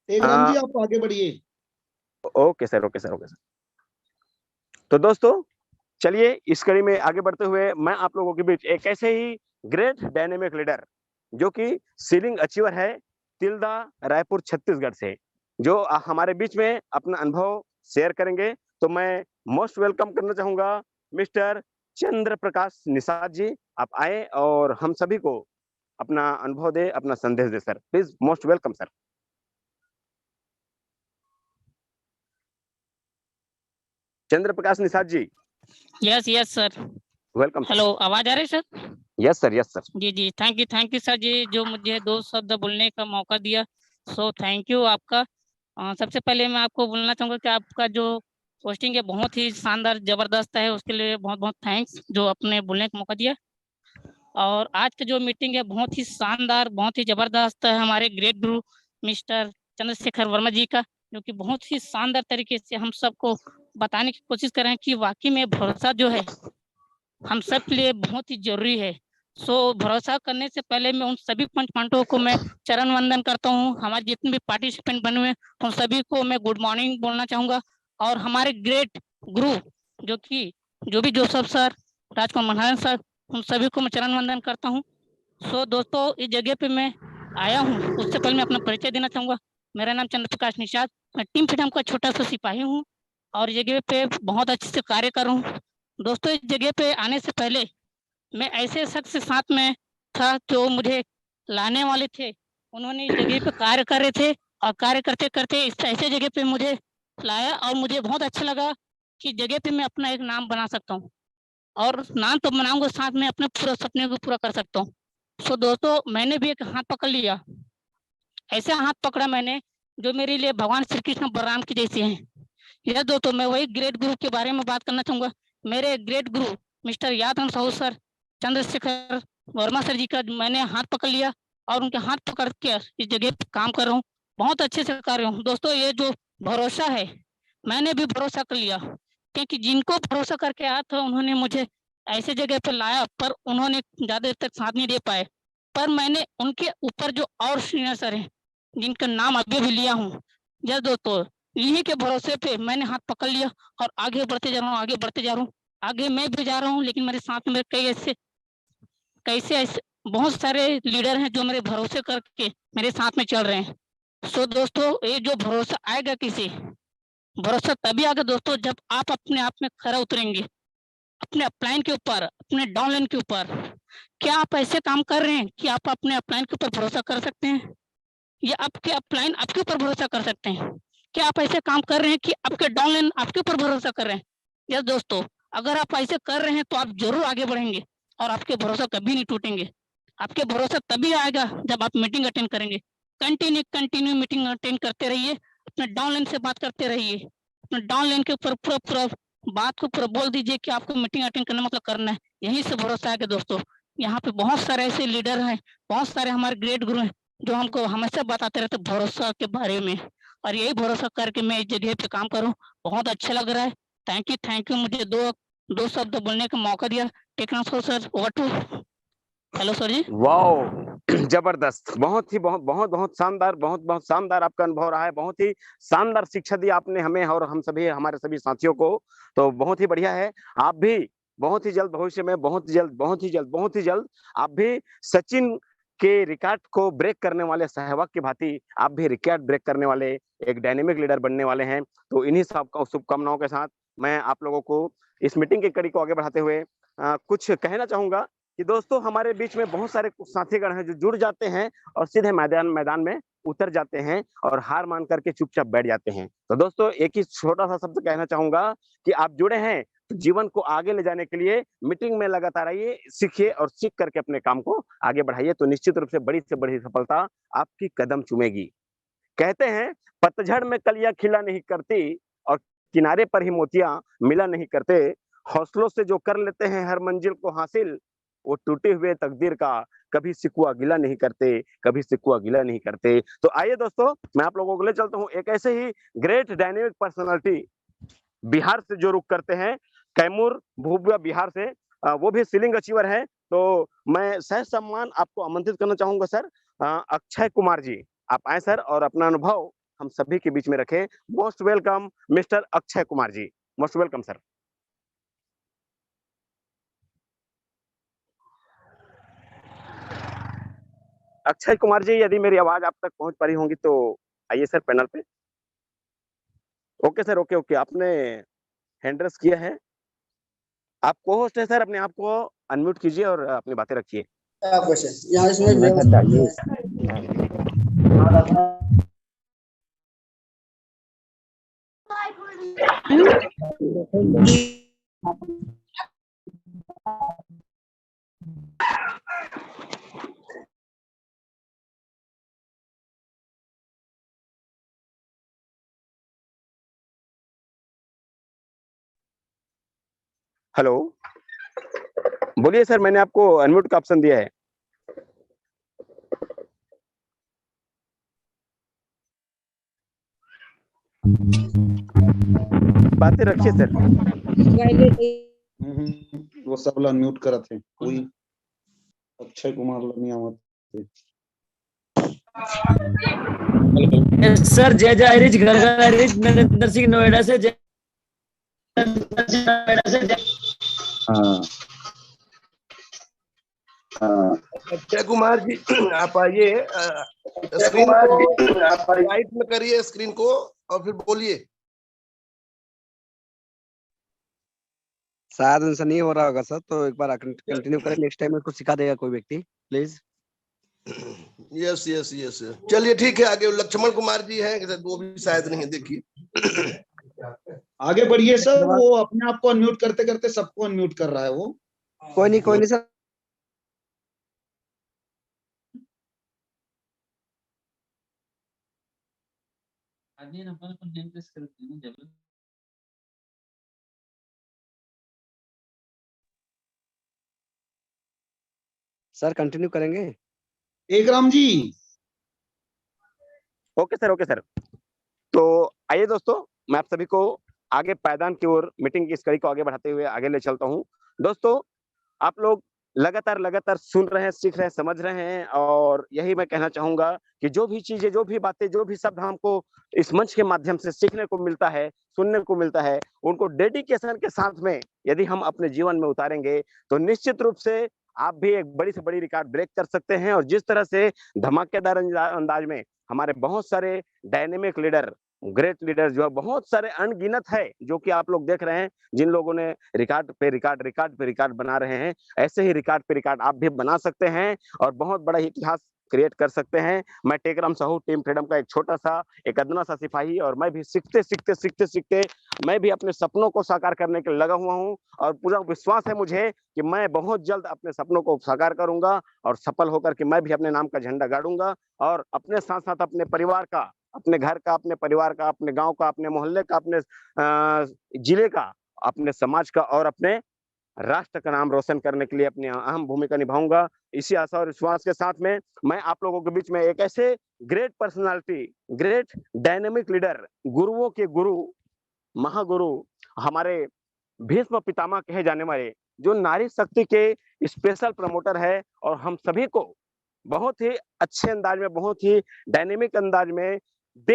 Tekram ji आप आगे बढ़िए।
Okay sir, okay sir, okay sir. तो दोस्तों चलिए इस कड़ी में आगे बढ़ते हुए मैं आप लोगों के बीच एक ऐसे ही ग्रेट डायनेमिक लीडर जो कि सीलिंग अचीवर है, तिल्दा रायपुर छत्तीसगढ़ से, जो हमारे बीच में अपना अनुभव शेयर करेंगे। तो मैं मोस्ट वेलकम करना चाहूंगा मिस्टर चंद्र प्रकाश निषाद जी। आप आए और हम सभी को अपना अनुभव दे, अपना संदेश दे sir. Please most welcome sir. Chandra Prakash Nishad ji,
yes yes sir,
welcome.
Hello, आवाज आ रही है sir?
Yes sir, yes sir.
जी जी, थैंक यू सर जी, जो मुझे 2 शब्द बोलने का मौका दिया। सो थैंक यू आपका। सबसे पहले मैं आपको बोलना चाहूंगा कि आपका जो पोस्टिंग है बहुत ही शानदार जबरदस्त है, उसके लिए बहुत बहुत थैंक्स जो आपने बोलने का मौका दिया। और आज की जो मीटिंग है बहुत ही शानदार, बहुत ही जबरदस्त है, हमारे ग्रेट गुरु मिस्टर चंद्रशेखर वर्मा जी का, जो कि बहुत ही शानदार तरीके से हम सबको बताने की कोशिश कर रहे हैं कि वाकई में भरोसा जो है हम सब के लिए बहुत ही जरूरी है। सो भरोसा करने से पहले मैं उन सभी पंच पांडवों को मैं चरण वंदन करता हूँ। हमारे जितने भी पार्टिसिपेंट बने हुए उन सभी को मैं गुड मॉर्निंग बोलना चाहूंगा। और हमारे ग्रेट गुरु जो भी जोसेफ सर, राजकुमार महाराज सर, उन सभी को मैं चरण वंदन करता हूँ। सो दोस्तों, इस जगह पे मैं आया हूँ, उससे पहले मैं अपना परिचय देना चाहूंगा। मेरा नाम चंद्र प्रकाश निषाद, मैं टीम फ्रीडम का छोटा सा सिपाही हूँ और इस जगह पे बहुत अच्छे से कार्य कर रहा हूँ। दोस्तों, इस जगह पे आने से पहले मैं ऐसे शख्स के साथ में था जो मुझे लाने वाले थे, उन्होंने इस जगह पे कार्य कर रहे थे और कार्य करते करते इस ऐसे जगह पे मुझे लाया और मुझे बहुत अच्छा लगा कि जगह पे मैं अपना एक नाम बना सकता हूँ और नाम तो बनाऊंगा, साथ में अपने पूरे सपने को पूरा कर सकता हूँ। सो दोस्तों, मैंने भी एक हाथ पकड़ लिया, ऐसा हाथ पकड़ा मैंने जो मेरे लिए भगवान श्री कृष्ण बलराम की जैसे हैं। यह दोस्तों, मैं वही ग्रेट गुरु के बारे में बात करना चाहूंगा। मेरे great guru mister Yadav Sahu sir, Chandrashekhar Verma sir ji का मैंने हाथ पकड़ लिया और उनके हाथ पकड़ के इस जगह पे काम कर रहा हूँ, बहुत अच्छे से कर रहा हूँ। दोस्तों, ये जो भरोसा है, मैंने भी भरोसा कर लिया, क्योंकि जिनको भरोसा करके आया था उन्होंने मुझे ऐसे जगह पे लाया, पर उन्होंने ज्यादा देर तक साथ नहीं दे पाए। पर मैंने उनके ऊपर जो और सीनियर सर हैं, जिनका नाम अभी भी लिया हूँ, यह दोस्तों इन्हीं के भरोसे पे मैंने हाथ पकड़ लिया और आगे बढ़ते जा रहा हूँ, आगे बढ़ते जा रहा हूँ। आगे मैं भी जा रहा हूँ, लेकिन मेरे साथ में कैसे ऐसे बहुत सारे लीडर हैं जो मेरे भरोसे करके मेरे साथ में चल रहे हैं। सो दोस्तों, ये जो भरोसा आएगा किसी, भरोसा तभी आएगा दोस्तों जब आप अपने आप में खरा उतरेंगे, अपने अपलाइन के ऊपर, अपने डाउनलाइन के ऊपर। क्या आप ऐसे काम कर रहे हैं कि आप अपने अपलाइन के ऊपर भरोसा कर सकते हैं, या आपके अपलाइन आपके ऊपर भरोसा कर सकते हैं? क्या आप ऐसे काम कर रहे हैं कि आपके डाउनलाइन आपके ऊपर भरोसा कर रहे हैं? यस दोस्तों, अगर आप ऐसे कर रहे हैं तो आप जरूर आगे बढ़ेंगे और आपके भरोसा कभी नहीं टूटेंगे। आपके भरोसा तभी आएगा जब आप मीटिंग अटेंड करेंगे। कंटिन्यू मीटिंग अटेंड करते रहिए, अपने डाउनलाइन से बात करते रहिए, अपने डाउनलाइन के ऊपर पूरा बात को पूरा बोल दीजिए कि आपको मीटिंग अटेंड करना मतलब करना है। यहीं से भरोसा आएगा दोस्तों। यहाँ पे बहुत सारे ऐसे लीडर हैं, बहुत सारे हमारे ग्रेट गुरु हैं जो हमको हमेशा बताते रहते भरोसा के बारे में, और यही भरोसा करके मैं इस जगह पे काम करूँ। बहुत अच्छा लग रहा है। थैंक यू मुझे दो शब्द बोलने का मौका दिया। Teknath sir, over to. Hello sir ji.
Wow जबरदस्त, बहुत शानदार आपका अनुभव रहा है। बहुत ही शानदार शिक्षा दी आपने हमें और हम सभी हमारे सभी साथियों को। तो बहुत ही बढ़िया है। आप भी बहुत ही जल्द भविष्य में बहुत ही जल्द आप भी सचिन के रिकॉर्ड को ब्रेक करने वाले सहवाग की भांति आप भी रिकॉर्ड ब्रेक करने वाले एक डायनेमिक लीडर बनने वाले हैं। तो इन्हीं सब शुभकामनाओं के साथ मैं आप लोगों को इस मीटिंग की कड़ी को आगे बढ़ाते हुए कुछ कहना चाहूंगा कि दोस्तों हमारे बीच में बहुत सारे साथीगण हैं जो जुड़ जाते हैं और सीधे मैदान में उतर जाते हैं और हार मान करके चुपचाप बैठ जाते हैं। तो दोस्तों एक ही छोटा सा शब्द कहना चाहूंगा कि आप जुड़े हैं तो जीवन को आगे ले जाने के लिए मीटिंग में लगातार आइए, सीखिए और सीख करके अपने काम को आगे बढ़ाइए। तो निश्चित रूप से बड़ी सफलता आपकी कदम चूमेगी। कहते हैं पतझड़ में कलियां खिला नहीं करती और किनारे पर ही मोतियां मिला नहीं करते। हौसलों से जो कर लेते हैं हर मंजिल को हासिल, वो टूटे हुए तकदीर का कभी सिकुआ गिला नहीं करते। तो आइए दोस्तों मैं आप लोगों को ले चलता हूँ एक ऐसे ही ग्रेट डायनेमिक पर्सनालिटी बिहार से जो रुक करते हैं, कैमूर भूबा बिहार से। वो भी सीलिंग अचीवर है। तो मैं सह सम्मान आपको आमंत्रित करना चाहूंगा सर, अक्षय कुमार जी आप आए सर और अपना अनुभव हम सभी के बीच में रखें। Most welcome mister Akshay Kumar ji, most welcome sir. Akshay Kumar ji यदि मेरी आवाज आप तक पहुंच पा रही होंगी तो आइए सर पैनल पे। ओके सर, ओके आपने हैंड रेस किया है। आप को होस्ट है सर, अपने आप को अनम्यूट कीजिए और अपनी बातें रखिए।
यहाँ इसमें
हेलो, बोलिए सर, मैंने आपको अनम्यूट का ऑप्शन दिया है। बातें रखिए सर।
वो सब लोग अनम्यूट करत थे, कोई अक्षय कुमार नहीं आवत थे।
सर जय हरीज घर हरीज नरेंद्र सिंह नोएडा से।
अक्षय कुमार जी आप आइए, स्क्रीन को राइट में करिए स्क्रीन को और फिर बोलिए।
शायद उनसे नहीं हो रहा होगा सर, तो एक बार कंटिन्यू करें। नेक्स्ट टाइम उसको सिखा देगा कोई व्यक्ति, प्लीज।
यस चलिए ठीक है। आगे लक्ष्मण कुमार जी हैं, वो भी शायद नहीं, देखिए
आगे बढ़िए सर। वो अपने आप को अनम्यूट करते करते सबको अनम्यूट कर रहा है वो।
कोई नहीं सर। सर कंटिन्यू करेंगे।
एक राम जी।
Okay sir. तो आइए दोस्तों मैं आप सभी को आगे पायदान की ओर मीटिंग की इस कड़ी को आगे बढ़ाते हुए आगे ले चलता हूं। दोस्तों आप लोग लगातार सुन रहे हैं, सीख रहे हैं, समझ रहे हैं और यही मैं कहना चाहूंगा कि जो भी चीजें, जो भी बातें, जो भी शब्द हमको इस मंच के माध्यम से सीखने को मिलता है, सुनने को मिलता है, उनको डेडिकेशन के साथ में यदि हम अपने जीवन में उतारेंगे तो निश्चित रूप से आप भी एक बड़ी से बड़ी रिकॉर्ड ब्रेक कर सकते हैं। और जिस तरह से धमाकेदार अंदाज में हमारे बहुत सारे डायनेमिक लीडर, ग्रेट लीडर जो है बहुत सारे अनगिनत है जो कि आप लोग देख रहे हैं, जिन लोगों ने रिकॉर्ड पे रिकॉर्ड बना रहे हैं, ऐसे ही रिकॉर्ड पे रिकॉर्ड आप भी बना सकते हैं और बहुत बड़ा इतिहास क्रिएट कर सकते हैं। मैं टेकराम साहू टीम फ्रीडम का एक छोटा सा, एक अदना सा सिपाही, और मैं भी सीखते मैं भी अपने सपनों को साकार करने के लिए लगा हुआ हूँ, और पूरा विश्वास है मुझे कि मैं बहुत जल्द अपने सपनों को साकार करूंगा और सफल होकर के मैं भी अपने नाम का झंडा गाड़ूंगा, और अपने साथ साथ अपने परिवार का, अपने घर का, अपने परिवार का, अपने गांव का, अपने मोहल्ले का, अपने जिले का, अपने समाज का और अपने राष्ट्र का नाम रोशन करने के लिए अपनी अहम भूमिका निभाऊंगा। इसी आशा और विश्वास के साथ में मैं आप लोगों के बीच में एक ऐसे great personality, great dynamic leader, गुरुओं के गुरु, महागुरु, हमारे भीष्म पितामह कहे जाने वाले, जो नारी शक्ति के स्पेशल प्रमोटर है, और हम सभी को बहुत ही अच्छे अंदाज में, बहुत ही डायनेमिक अंदाज में